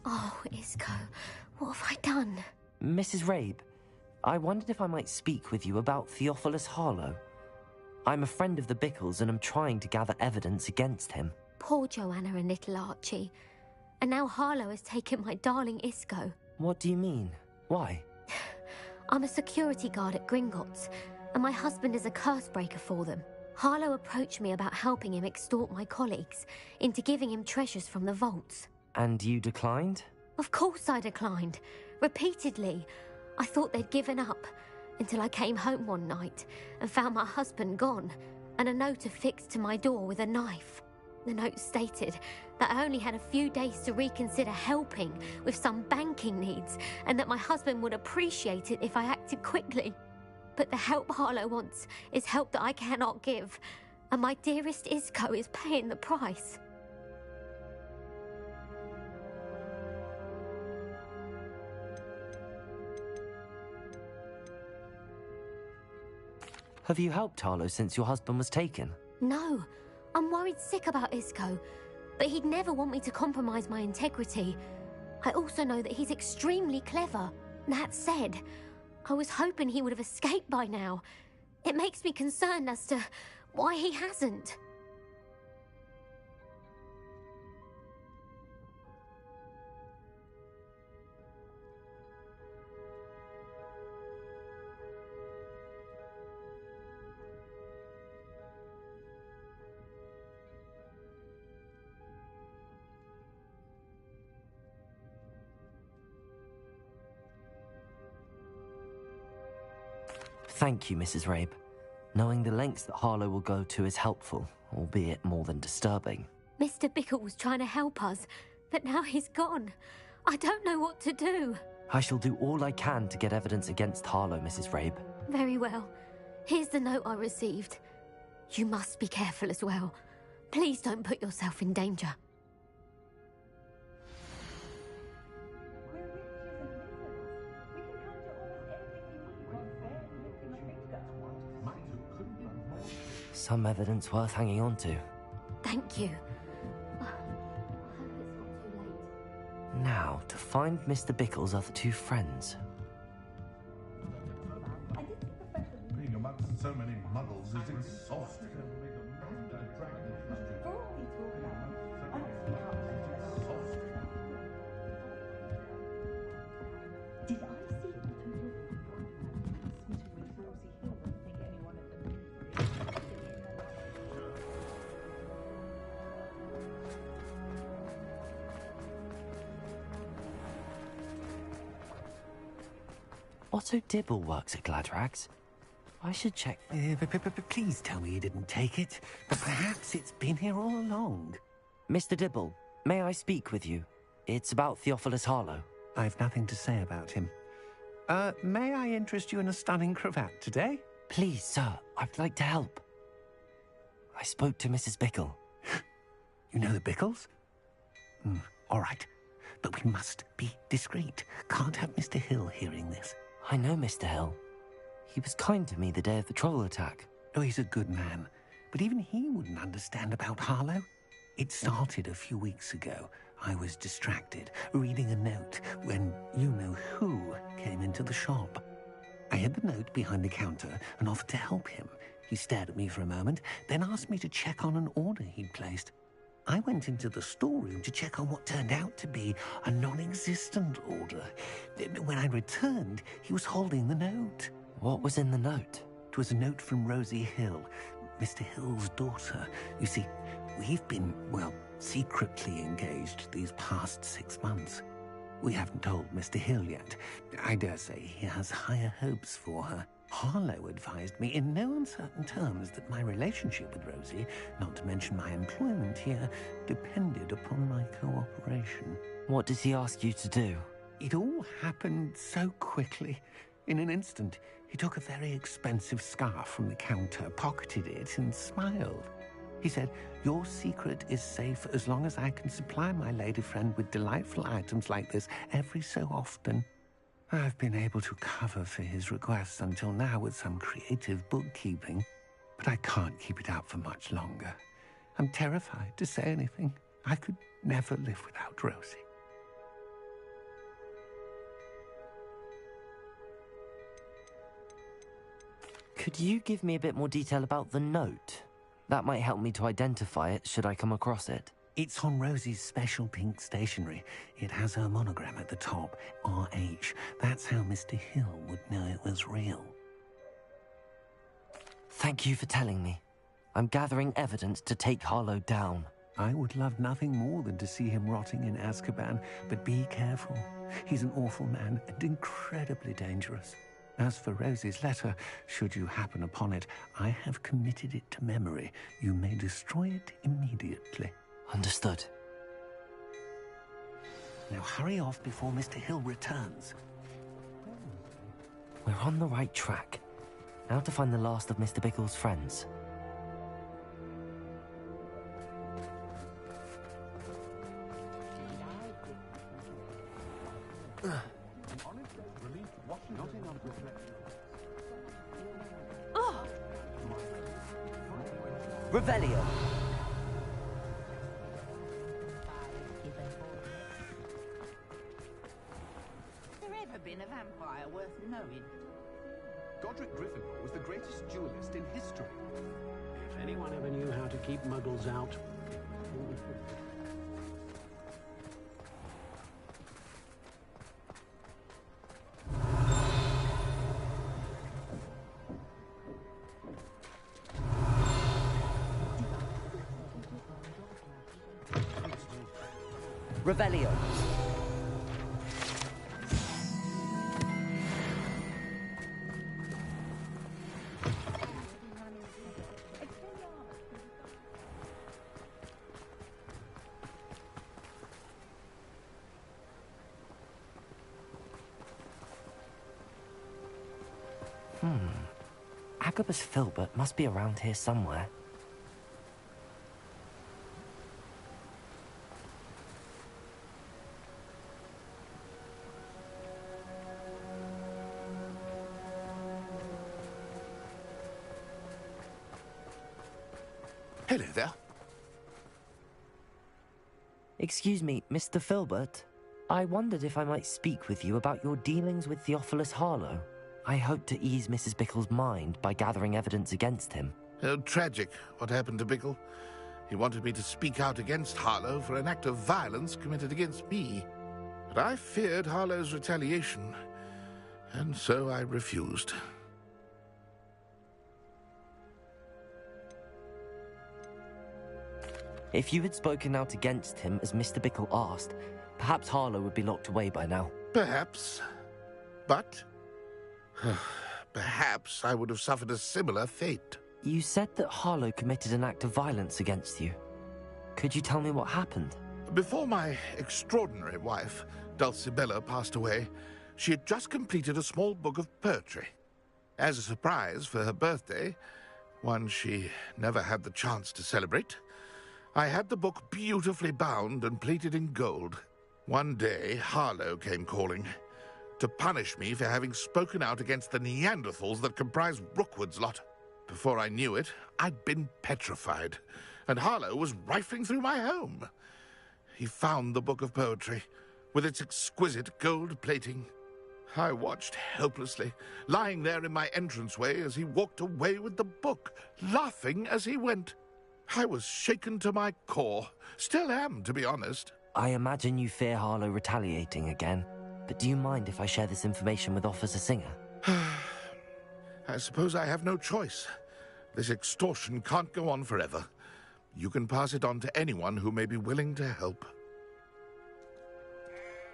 S13: Oh, Isco, what have I done?
S2: Mrs. Rabe, I wondered if I might speak with you about Theophilus Harlow. I'm a friend of the Bickles and am trying to gather evidence against him.
S13: Poor Joanna and little Archie. And now Harlow has taken my darling Isco.
S2: What do you mean? Why?
S13: I'm a security guard at Gringotts, and my husband is a curse breaker for them. Harlow approached me about helping him extort my colleagues into giving him treasures from the vaults.
S2: And you declined?
S13: Of course I declined. Repeatedly. I thought they'd given up, until I came home one night and found my husband gone, and a note affixed to my door with a knife. The note stated that I only had a few days to reconsider helping with some banking needs, and that my husband would appreciate it if I acted quickly. But the help Harlow wants is help that I cannot give, and my dearest Isco is paying the price.
S2: Have you helped Harlow since your husband was taken?
S13: No, I'm worried sick about Isco, but he'd never want me to compromise my integrity. I also know that he's extremely clever. That said, I was hoping he would have escaped by now. It makes me concerned as to why he hasn't.
S2: Thank you, Mrs. Rabe. Knowing the lengths that Harlow will go to is helpful, albeit more than disturbing.
S13: Mr. Bickle was trying to help us, but now he's gone. I don't know what to do.
S2: I shall do all I can to get evidence against Harlow, Mrs. Rabe.
S13: Very well. Here's the note I received. You must be careful as well. Please don't put yourself in danger.
S2: Some evidence worth hanging on to.
S13: Thank you.
S2: Now, to find Mr. Bickle's other two friends.
S6: Being amongst so many muggles is exhausting.
S5: Did I see smitten with Rosie Hill and think anyone at the
S2: Otto Dibble works at Gladrags. I should check.
S4: Please tell me you didn't take it. But perhaps it's been here all along.
S2: Mr. Dibble, may I speak with you? It's about Theophilus Harlow.
S4: I've nothing to say about him. May I interest you in a stunning cravat today?
S2: Please, sir, I'd like to help. I spoke to Mrs. Bickle.
S4: You know the Bickles? All right. But we must be discreet. Can't have Mr. Hill hearing this.
S2: I know Mr. Hill. He was kind to me the day of the troll attack.
S4: Oh, he's a good man. But even he wouldn't understand about Harlow. It started a few weeks ago. I was distracted, reading a note, when you-know-who came into the shop. I hid the note behind the counter and offered to help him. He stared at me for a moment, then asked me to check on an order he'd placed. I went into the storeroom to check on what turned out to be a non-existent order. When I returned, he was holding the note.
S2: What was in the note?
S4: It was a note from Rosie Hill, Mr. Hill's daughter. You see, we've been, well, secretly engaged these past 6 months. We haven't told Mr. Hill yet. I dare say he has higher hopes for her. Harlow advised me in no uncertain terms that my relationship with Rosie, not to mention my employment here, depended upon my cooperation.
S2: What does he ask you to do?
S4: It all happened so quickly. In an instant, he took a very expensive scarf from the counter, pocketed it, and smiled. He said, "Your secret is safe as long as I can supply my lady friend with delightful items like this every so often." I've been able to cover for his requests until now with some creative bookkeeping, but I can't keep it up for much longer. I'm terrified to say anything. I could never live without Rosie.
S2: Could you give me a bit more detail about the note? That might help me to identify it should I come across it.
S4: It's on Rosie's special pink stationery. It has her monogram at the top, RH. That's how Mr. Hill would know it was real.
S2: Thank you for telling me. I'm gathering evidence to take Harlow down.
S4: I would love nothing more than to see him rotting in Azkaban, but be careful. He's an awful man and incredibly dangerous. As for Rosie's letter, should you happen upon it, I have committed it to memory. You may destroy it immediately.
S2: Understood.
S4: Now hurry off before Mr. Hill returns.
S2: We're on the right track. Now to find the last of Mr. Bickle's friends. Revelio.
S14: Been a vampire worth knowing.
S11: Godric Gryffindor was the greatest duelist in history.
S6: If anyone ever knew how to keep muggles out.
S2: Revelio. Agabus Filbert must be around here somewhere.
S11: Hello there.
S2: Excuse me, Mr. Filbert. I wondered if I might speak with you about your dealings with Theophilus Harlow. I hope to ease Mrs. Bickle's mind by gathering evidence against him.
S15: Oh, tragic, what happened to Bickle. He wanted me to speak out against Harlow for an act of violence committed against me. But I feared Harlow's retaliation, and so I refused.
S2: If you had spoken out against him as Mr. Bickle asked, perhaps Harlow would be locked away by now.
S15: Perhaps. But perhaps I would have suffered a similar fate.
S2: You said that Harlow committed an act of violence against you. Could you tell me what happened?
S15: Before my extraordinary wife, Dulcibella, passed away, she had just completed a small book of poetry. As a surprise for her birthday, one she never had the chance to celebrate, I had the book beautifully bound and plated in gold. One day, Harlow came calling to punish me for having spoken out against the Neanderthals that comprise Rookwood's lot. Before I knew it, I'd been petrified, and Harlow was rifling through my home. He found the book of poetry, with its exquisite gold plating. I watched helplessly, lying there in my entranceway as he walked away with the book, laughing as he went. I was shaken to my core. Still am, to be honest.
S2: I imagine you fear Harlow retaliating again, but do you mind if I share this information with Officer Singer?
S15: I suppose I have no choice. This extortion can't go on forever. You can pass it on to anyone who may be willing to help.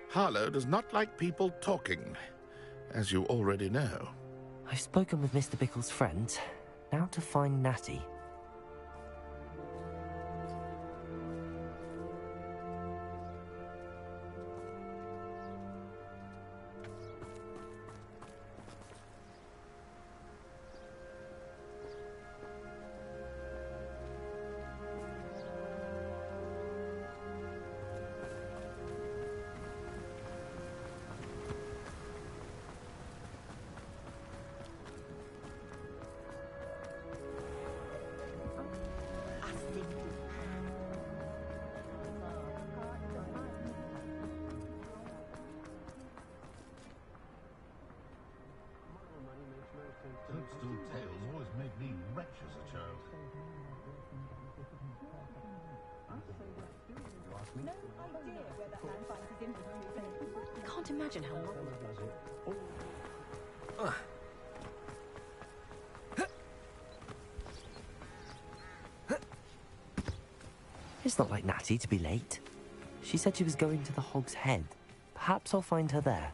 S15: Harlow does not like people talking, as you already know.
S2: I've spoken with Mr. Bickle's friends. Now to find Natty.
S6: Toadstool tales always made me wretch as a child.
S5: I can't imagine how long.
S2: It's not like Natty to be late. She said she was going to the Hog's Head. Perhaps I'll find her there.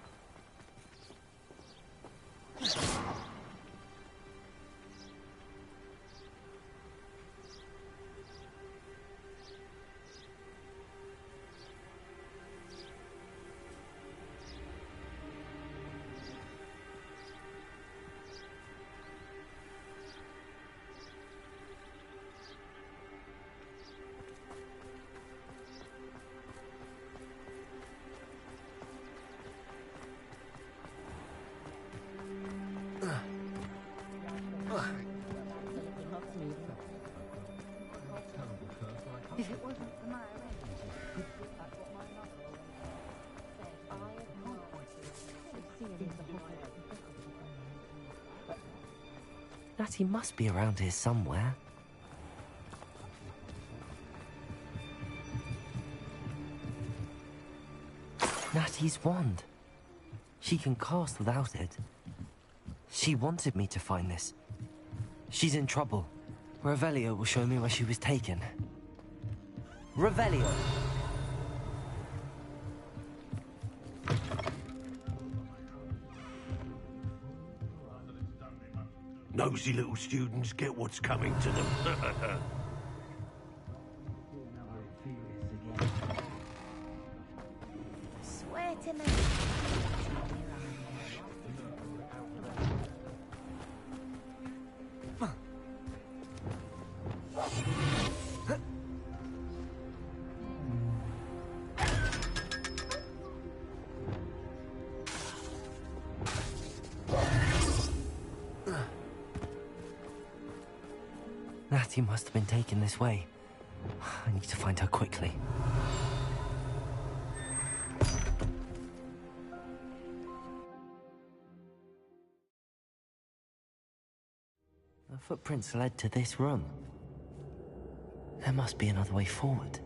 S5: If it wasn't for my
S2: Natty must be around here somewhere. Natty's wand. She can cast without it. She wanted me to find this. She's in trouble. Revelio will show me where she was taken. Revelio!
S1: Nosy little students get what's coming to them.
S7: Swear to me.
S2: Natty must have been taken this way. I need to find her quickly. The footprints led to this room. There must be another way forward.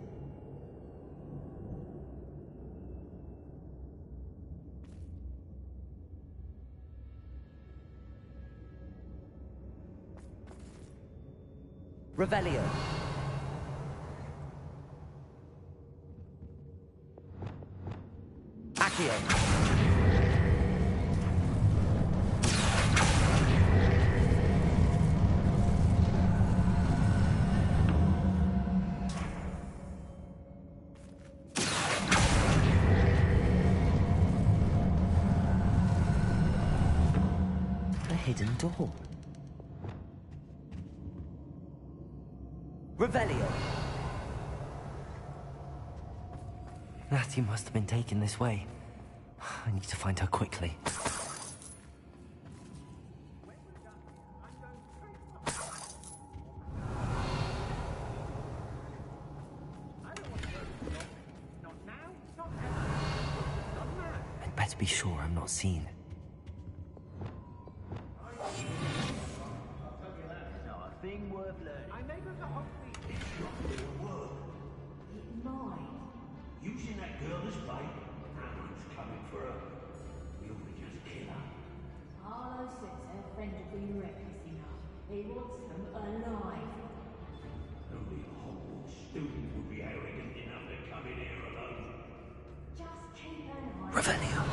S2: Revelio. Accio. hidden door. Revelio! Natty must have been taken this way. I need to find her quickly. I'd better be sure I'm not seen.
S10: Thing worth learning. I may go to Hogwarts.
S1: It's not gonna work.
S10: It might.
S1: Using that girl as bait, Cameron's coming for her. We ought to just kill her.
S5: Harlow says her friend will be reckless enough. He wants them alive.
S1: Only a Hogwarts student would be arrogant enough to come in here alone.
S5: Just keep an eye.
S2: Revelio!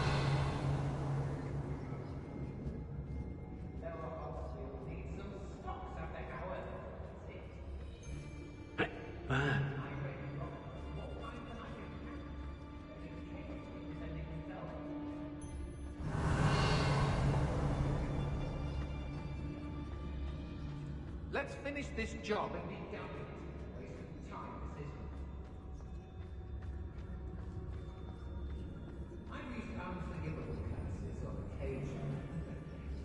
S11: Let's finish this job and be done with it. Waste of time, this isn't. I've used unforgivable curses on occasion.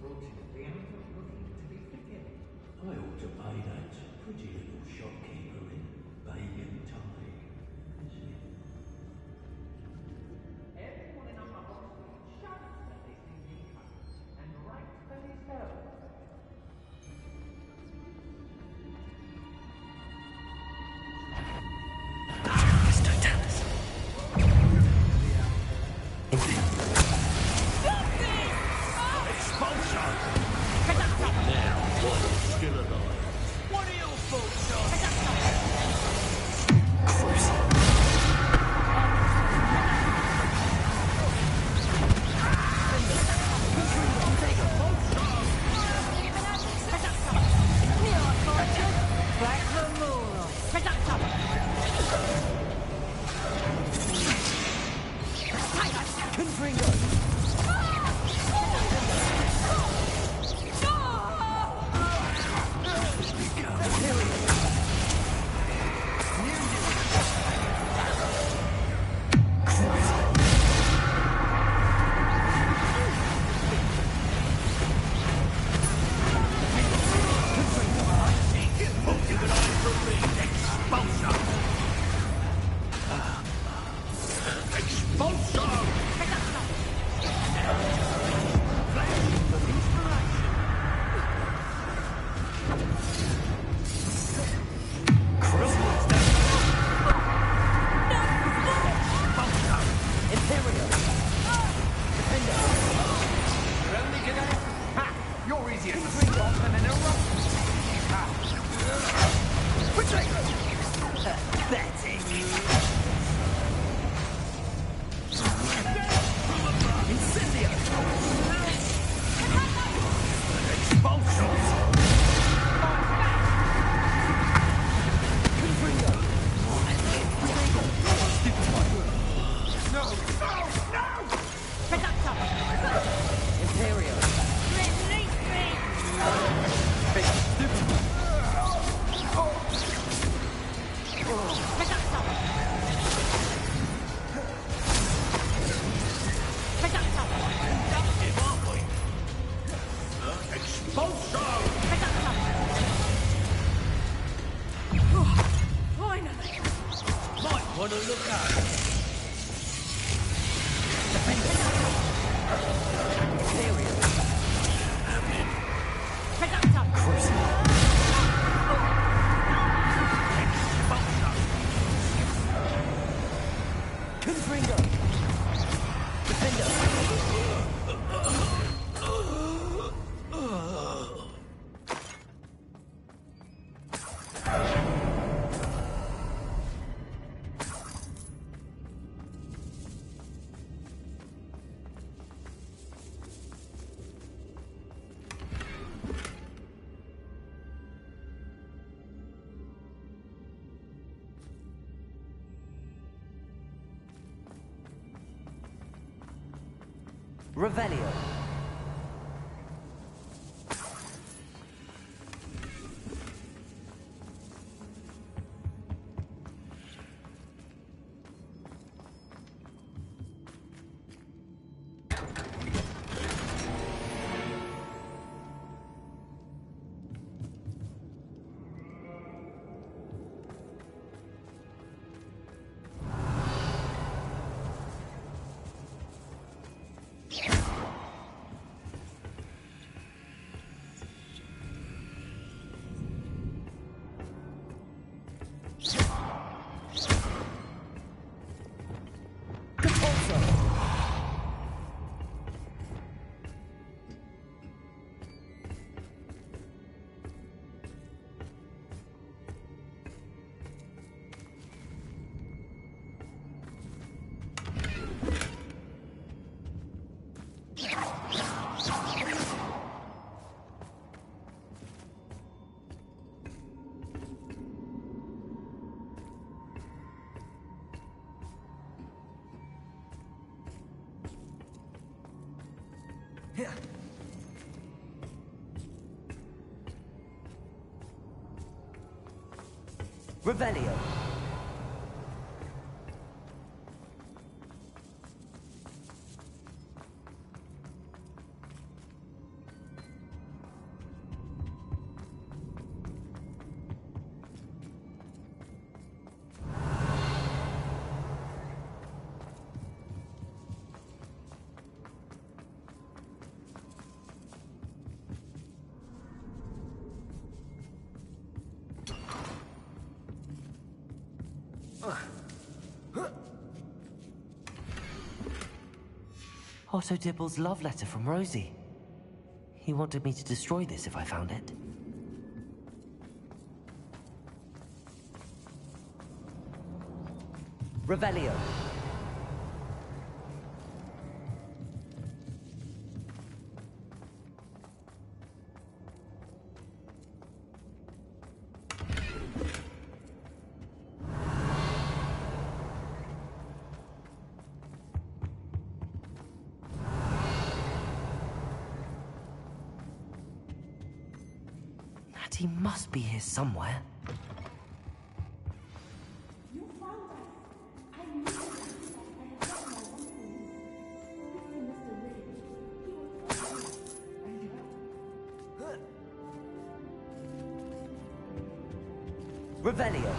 S11: Fortunately, I'm not looking to be forgiven.
S1: I ought to pay that pretty little shopkeeper in Bacon Tie.
S11: Everyone in our hospital shudders at this new income, and rightfully so.
S2: Revelio. Revelio. Otto Dibble's love letter from Rosie. He wanted me to destroy this if I found it. Revelio. He must be here somewhere. Revelio.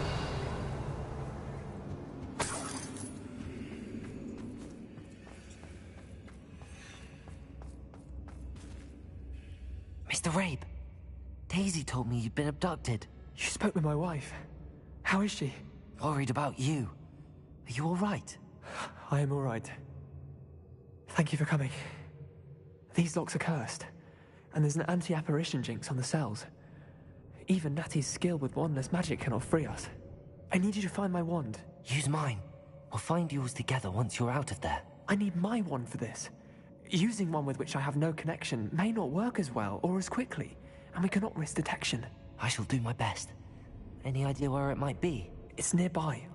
S2: Mr. Rabe. Daisy told me you'd been abducted.
S16: You spoke with my wife. How is she?
S2: Worried about you. Are you all right?
S16: I am all right. Thank you for coming. These locks are cursed, and there's an anti-apparition jinx on the cells. Even Natty's skill with wandless magic cannot free us. I need you to find my wand.
S2: Use mine. We'll find yours together once you're out of there.
S16: I need my wand for this. Using one with which I have no connection may not work as well or as quickly, and we cannot risk detection.
S2: I shall do my best. Any idea where it might be?
S16: It's nearby.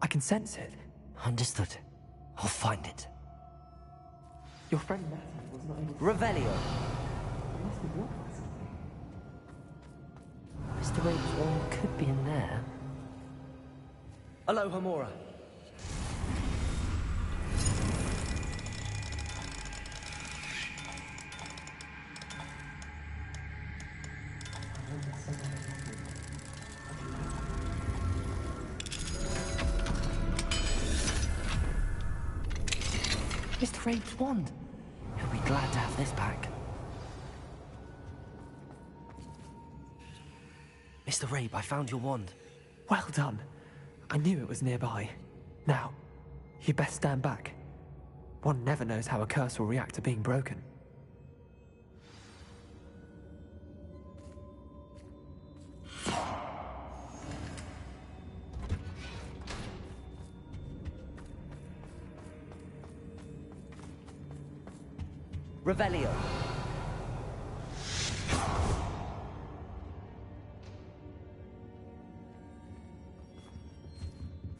S16: I can sense it.
S2: Understood. I'll find it.
S16: Your friend Natty was not able to...
S2: Revelio.
S16: You must be blocked by something.
S2: Mr. Rabe's wand could be in there. Aloha, Mora. Mr. Rabe's wand. He'll be glad to have this back. Mr. Rabe, I found your wand.
S16: Well done. I knew it was nearby. Now, you best stand back. One never knows how a curse will react to being broken.
S2: Revelio.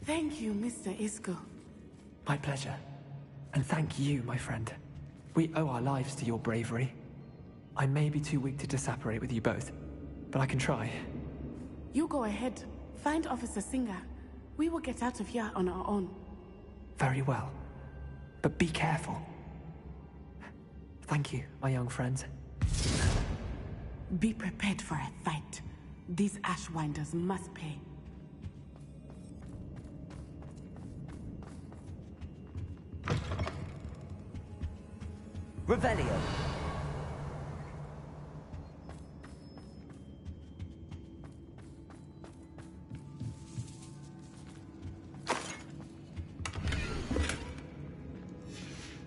S3: Thank you, Mr. Isco.
S16: My pleasure. And thank you, my friend. We owe our lives to your bravery. I may be too weak to disapparate with you both, but I can try.
S3: You go ahead. Find Officer Singer. We will get out of here on our own.
S16: Very well. But be careful. Thank you, my young friends.
S3: Be prepared for a fight. These Ashwinders must pay.
S2: Revelio.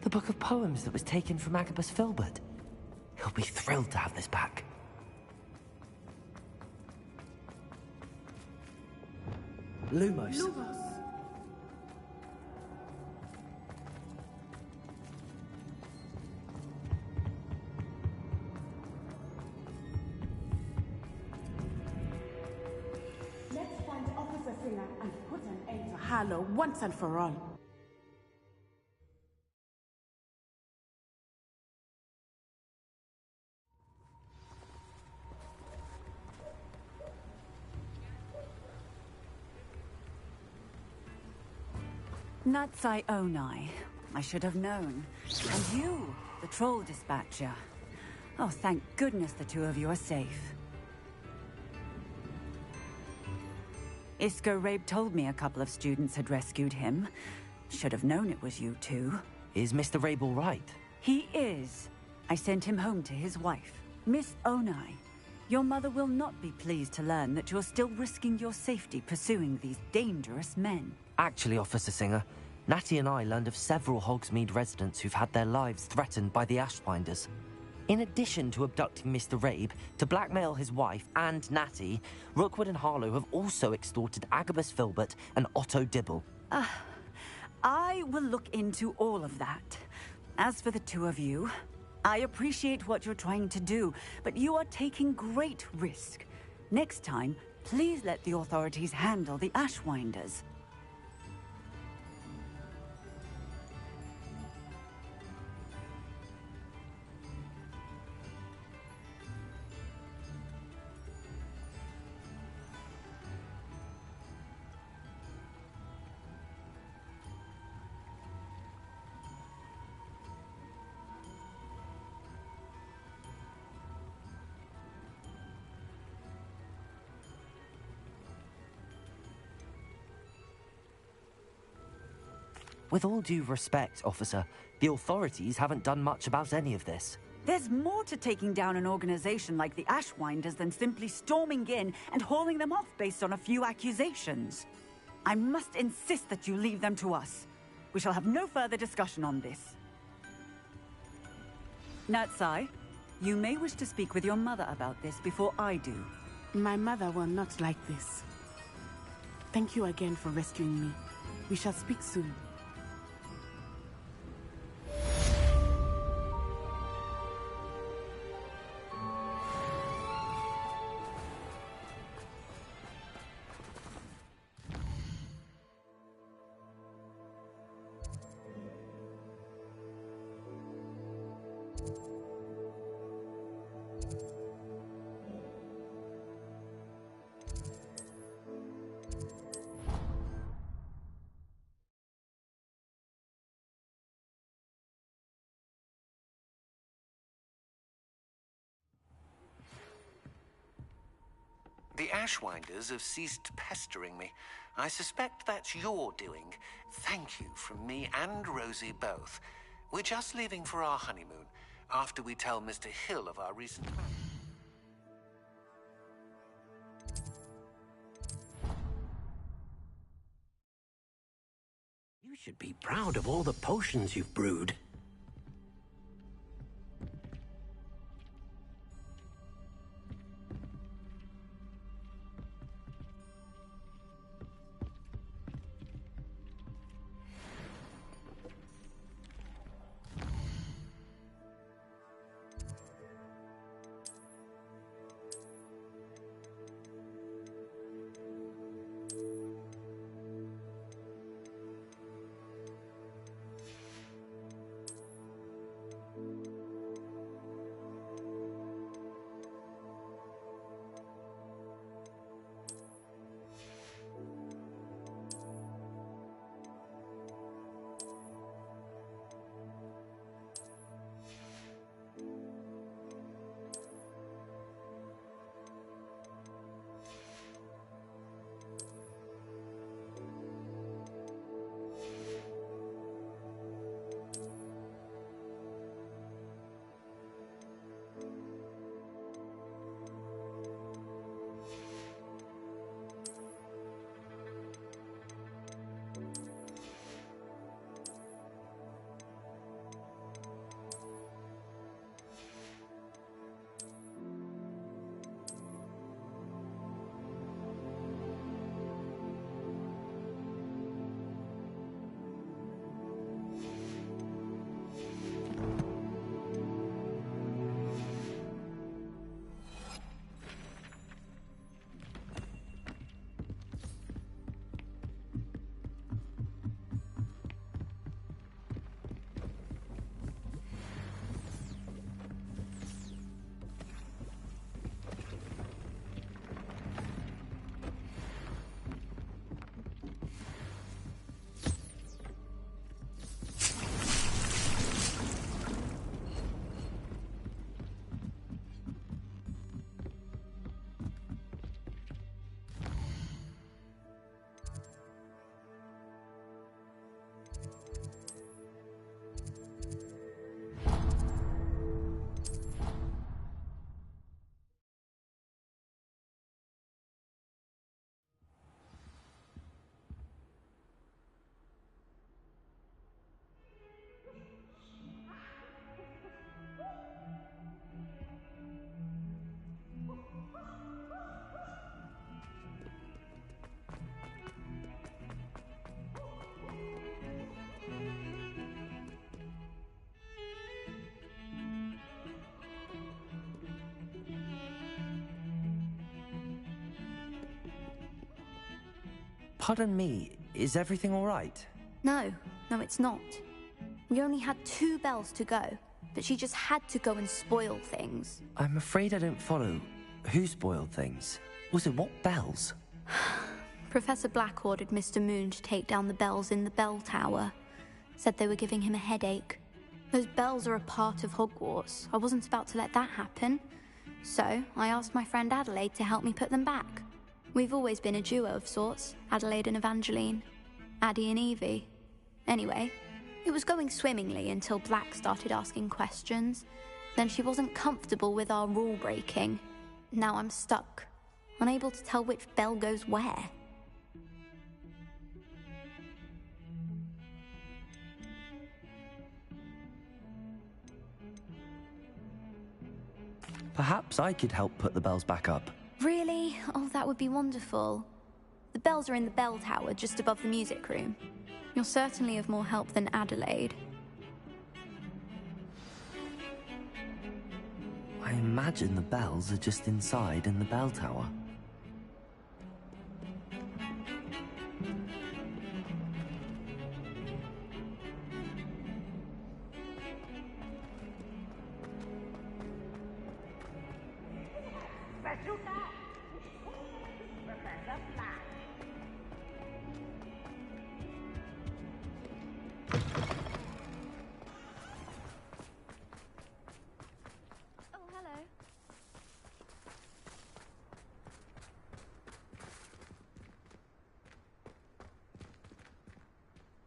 S2: The book of poems that was taken from Agabus Filbert. He'll be thrilled to have this back.
S16: Lumos.
S3: Lumos. Let's find Officer Singer and put an end to Harlow once and for all.
S12: Natsai Onai. I should have known. And you, the troll dispatcher. Oh, thank goodness the two of you are safe. Isco Rabe told me a couple of students had rescued him. Should have known it was you two.
S2: Is Mr. Rabe all right?
S12: He is. I sent him home to his wife. Miss Onai, your mother will not be pleased to learn that you're still risking your safety pursuing these dangerous men.
S2: Actually, Officer Singer, Natty and I learned of several Hogsmeade residents who've had their lives threatened by the Ashwinders. In addition to abducting Mr. Rabe to blackmail his wife and Natty, Rookwood and Harlow have also extorted Agabus Filbert and Otto Dibble.
S12: I will look into all of that. As for the two of you, I appreciate what you're trying to do, but you are taking great risk. Next time, please let the authorities handle the Ashwinders.
S2: With all due respect, officer, the authorities haven't done much about any of this.
S12: There's more to taking down an organization like the Ashwinders than simply storming in and hauling them off based on a few accusations. I must insist that you leave them to us. We shall have no further discussion on this. Natsai, you may wish to speak with your mother about this before I do.
S3: My mother will not like this. Thank you again for rescuing me. We shall speak soon.
S4: The Ashwinders have ceased pestering me. I suspect that's your doing. Thank you from me and Rosie both. We're just leaving for our honeymoon, after we tell Mr. Hill of our recent...
S1: You should be proud of all the potions you've brewed.
S2: Pardon me, is everything all right?
S17: No, it's not. We only had 2 bells to go, but she just had to go and spoil things.
S2: I'm afraid I don't follow. Who spoiled things? Also, what bells?
S17: Professor Black ordered Mr. Moon to take down the bells in the bell tower. Said they were giving him a headache. Those bells are a part of Hogwarts. I wasn't about to let that happen. So, I asked my friend Adelaide to help me put them back. We've always been a duo of sorts, Adelaide and Evangeline. Addie and Evie. Anyway, it was going swimmingly until Black started asking questions. Then she wasn't comfortable with our rule breaking. Now I'm stuck, unable to tell which bell goes where.
S2: Perhaps I could help put the bells back up.
S17: Really? Oh, that would be wonderful. The bells are in the bell tower just above the music room. You're certainly of more help than Adelaide.
S2: I imagine the bells are just inside in the bell tower.
S14: Special thanks. Professor Black.
S17: Oh, hello.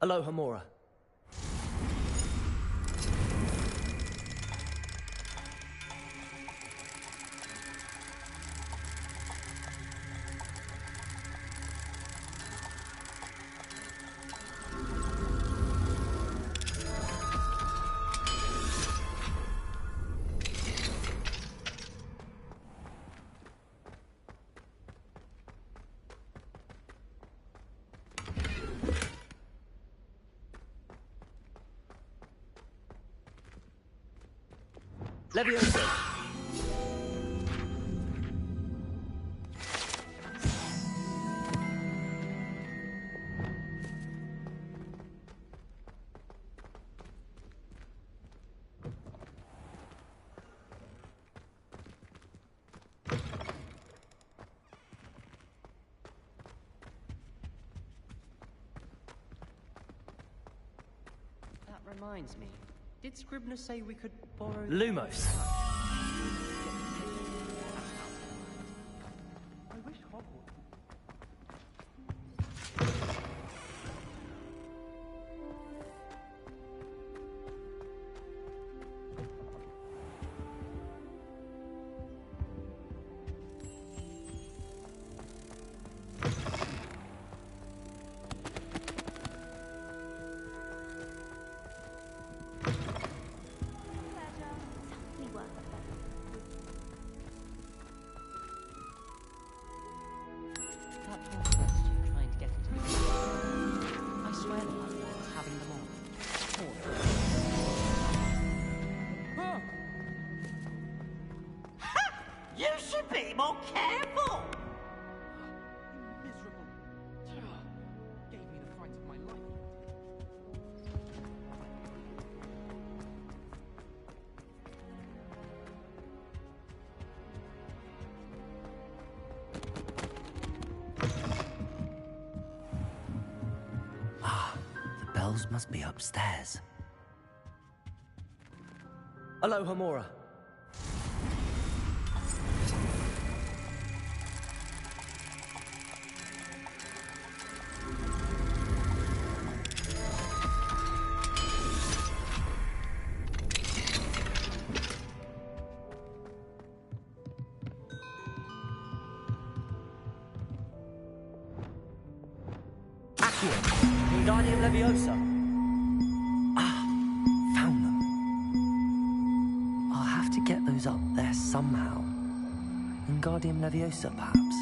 S18: Aloha Mora. Leviosa.
S19: That reminds me. Did Scribner say we could borrow...
S18: Lumos.
S19: I wish Hogwarts... That poor question trying to get into the I swear that I was having them all. Poor
S14: Ha! You should be more careful!
S19: Miserable. Gave me the fright of my life.
S2: The bells must be upstairs.
S18: Aloha Mora. Accio. Wingardium Leviosa.
S2: Found them. I'll have to get those up there somehow. Wingardium Leviosa, perhaps.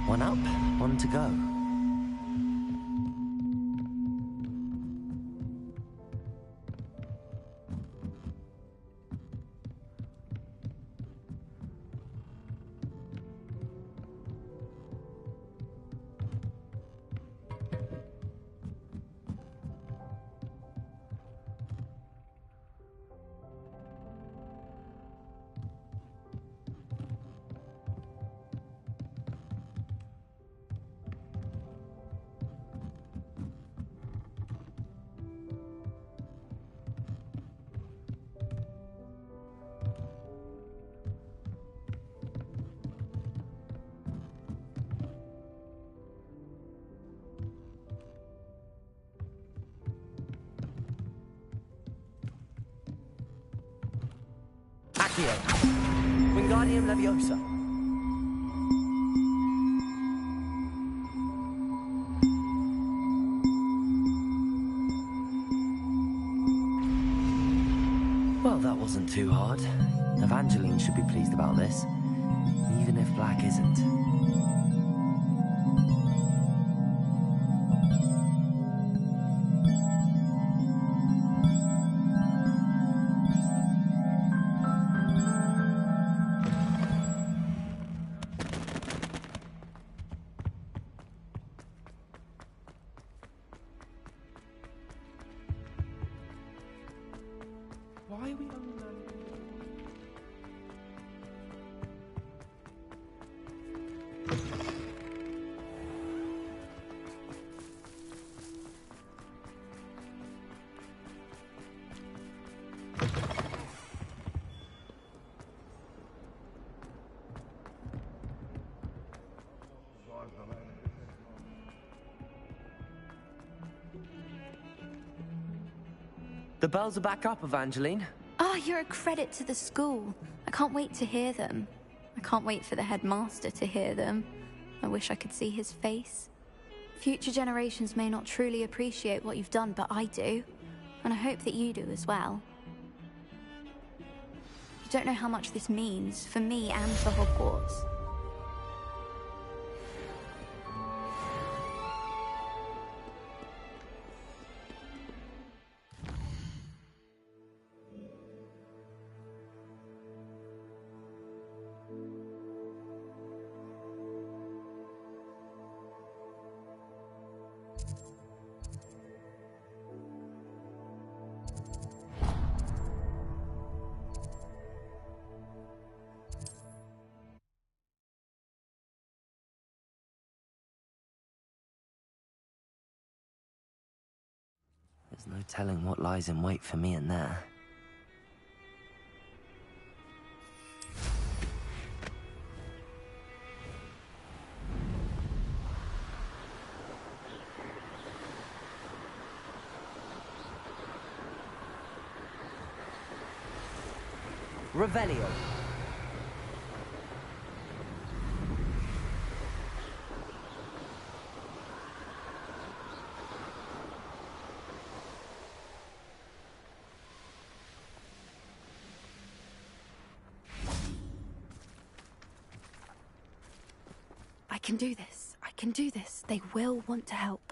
S2: One up, one to go.
S18: Wingardium Leviosa.
S2: Well, that wasn't too hard. Evangeline should be pleased about this, even if Black isn't.
S16: Why are we only
S2: The bells are back up, Evangeline.
S17: Oh, you're a credit to the school. I can't wait to hear them. I can't wait for the headmaster to hear them. I wish I could see his face. Future generations may not truly appreciate what you've done, but I do. And I hope that you do as well. You don't know how much this means for me and for Hogwarts.
S2: There's no telling what lies in wait for me in there. Revelio.
S9: I can do this. I can do this. They will want to help.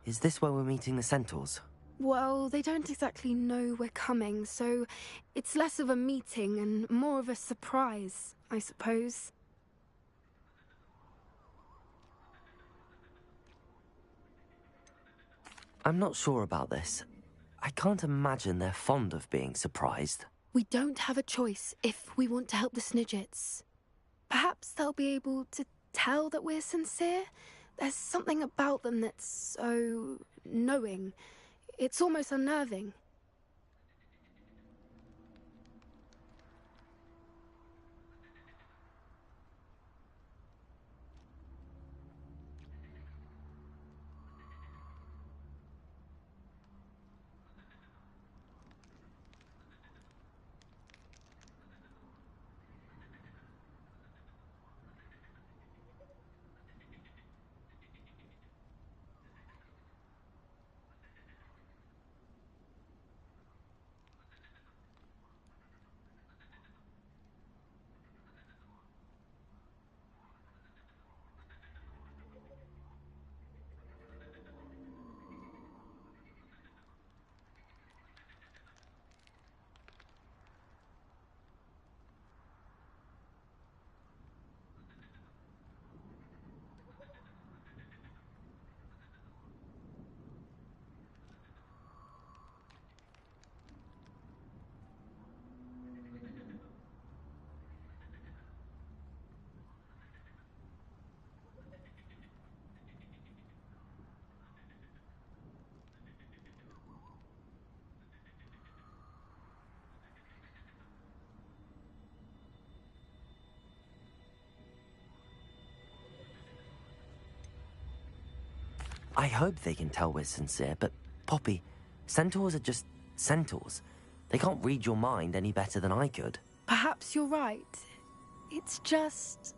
S2: Is this where we're meeting the Centaurs?
S9: Well, they don't exactly know we're coming, so it's less of a meeting and more of a surprise, I suppose.
S2: I'm not sure about this. I can't imagine they're fond of being surprised.
S9: We don't have a choice if we want to help the Snidgets. Perhaps they'll be able to tell that we're sincere. There's something about them that's so knowing. It's almost unnerving.
S2: I hope they can tell we're sincere, but Poppy, Centaurs are just Centaurs. They can't read your mind any better than I could.
S9: Perhaps you're right. It's just...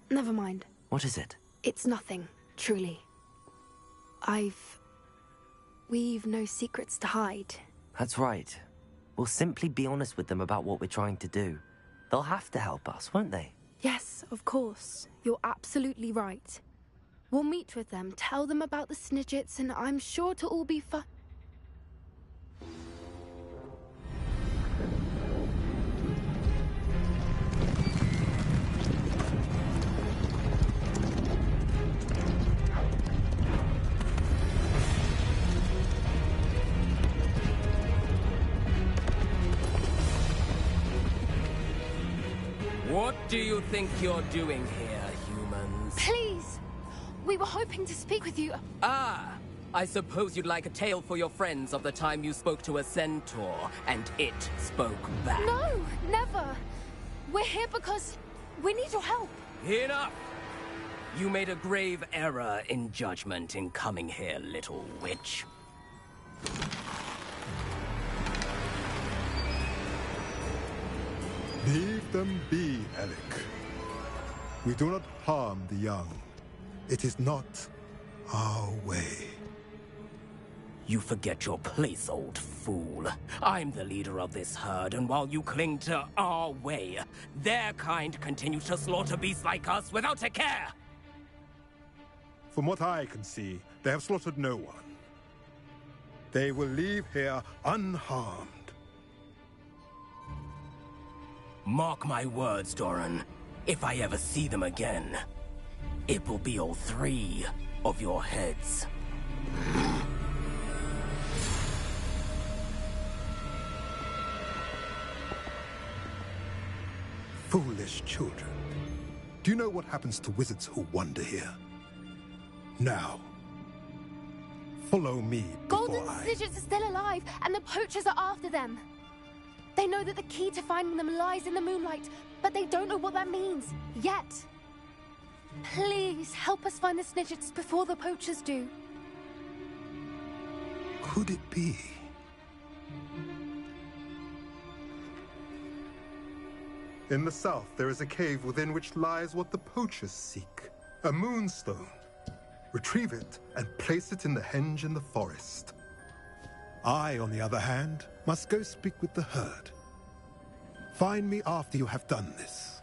S9: Never mind.
S2: What is it?
S9: It's nothing, truly. We've no secrets to hide.
S2: That's right. We'll simply be honest with them about what we're trying to do. They'll have to help us, won't they?
S9: Yes, of course. You're absolutely right. We'll meet with them, tell them about the Snidgets, and I'm sure it'll all be fun.
S20: What do you think you're doing here, humans?
S9: Please! We were hoping to speak with you.
S20: Ah! I suppose you'd like a tale for your friends of the time you spoke to a centaur, and it spoke back.
S9: No! Never! We're here because we need your help.
S20: Enough! You made a grave error in judgment in coming here, little witch.
S21: Leave them be, Alec. We do not harm the young. It is not our way.
S20: You forget your place, old fool. I'm the leader of this herd, and while you cling to our way, their kind continue to slaughter beasts like us without a care!
S21: From what I can see, they have slaughtered no one. They will leave here unharmed.
S20: Mark my words, Doran. If I ever see them again, it will be all 3 of your heads.
S21: Foolish children. Do you know what happens to wizards who wander here? Now, follow me before
S9: Golden Snidgets are still alive, and the poachers are after them. They know that the key to finding them lies in the moonlight, but they don't know what that means, yet. Please, help us find the Snidgets before the poachers do.
S21: Could it be? In the south, there is a cave within which lies what the poachers seek. A moonstone. Retrieve it and place it in the henge in the forest. I, on the other hand, must go speak with the herd. Find me after you have done this.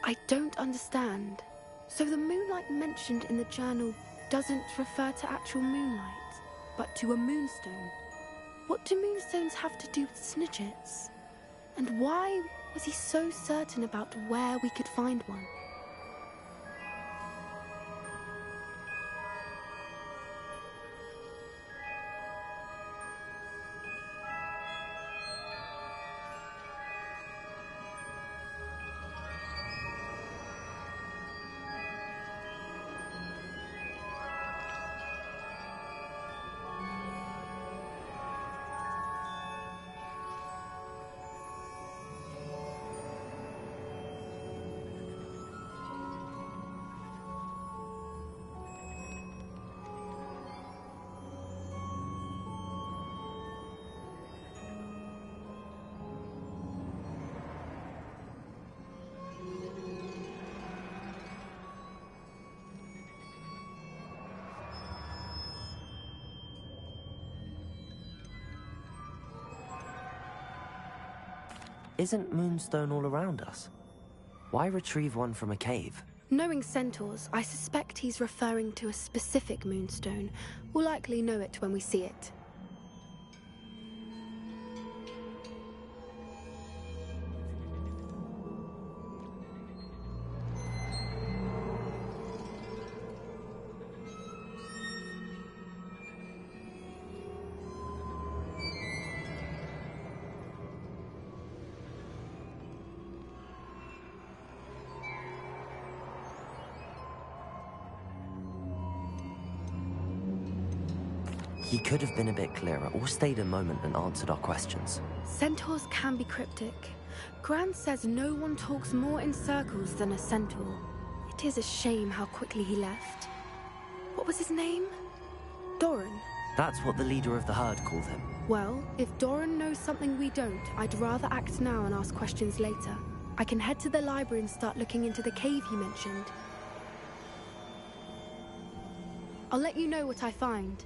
S9: I don't understand. So the moonlight mentioned in the journal doesn't refer to actual moonlight, but to a moonstone. What do moonstones have to do with Snidgets? And why was he so certain about where we could find one?
S2: Isn't Moonstone all around us? Why retrieve one from a cave?
S9: Knowing centaurs, I suspect he's referring to a specific moonstone. We'll likely know it when we see it.
S2: He could have been a bit clearer, or stayed a moment and answered our questions.
S9: Centaurs can be cryptic. Gran says no one talks more in circles than a centaur. It is a shame how quickly he left. What was his name? Doran.
S2: That's what the leader of the herd called him.
S9: Well, if Doran knows something we don't, I'd rather act now and ask questions later. I can head to the library and start looking into the cave you mentioned. I'll let you know what I find.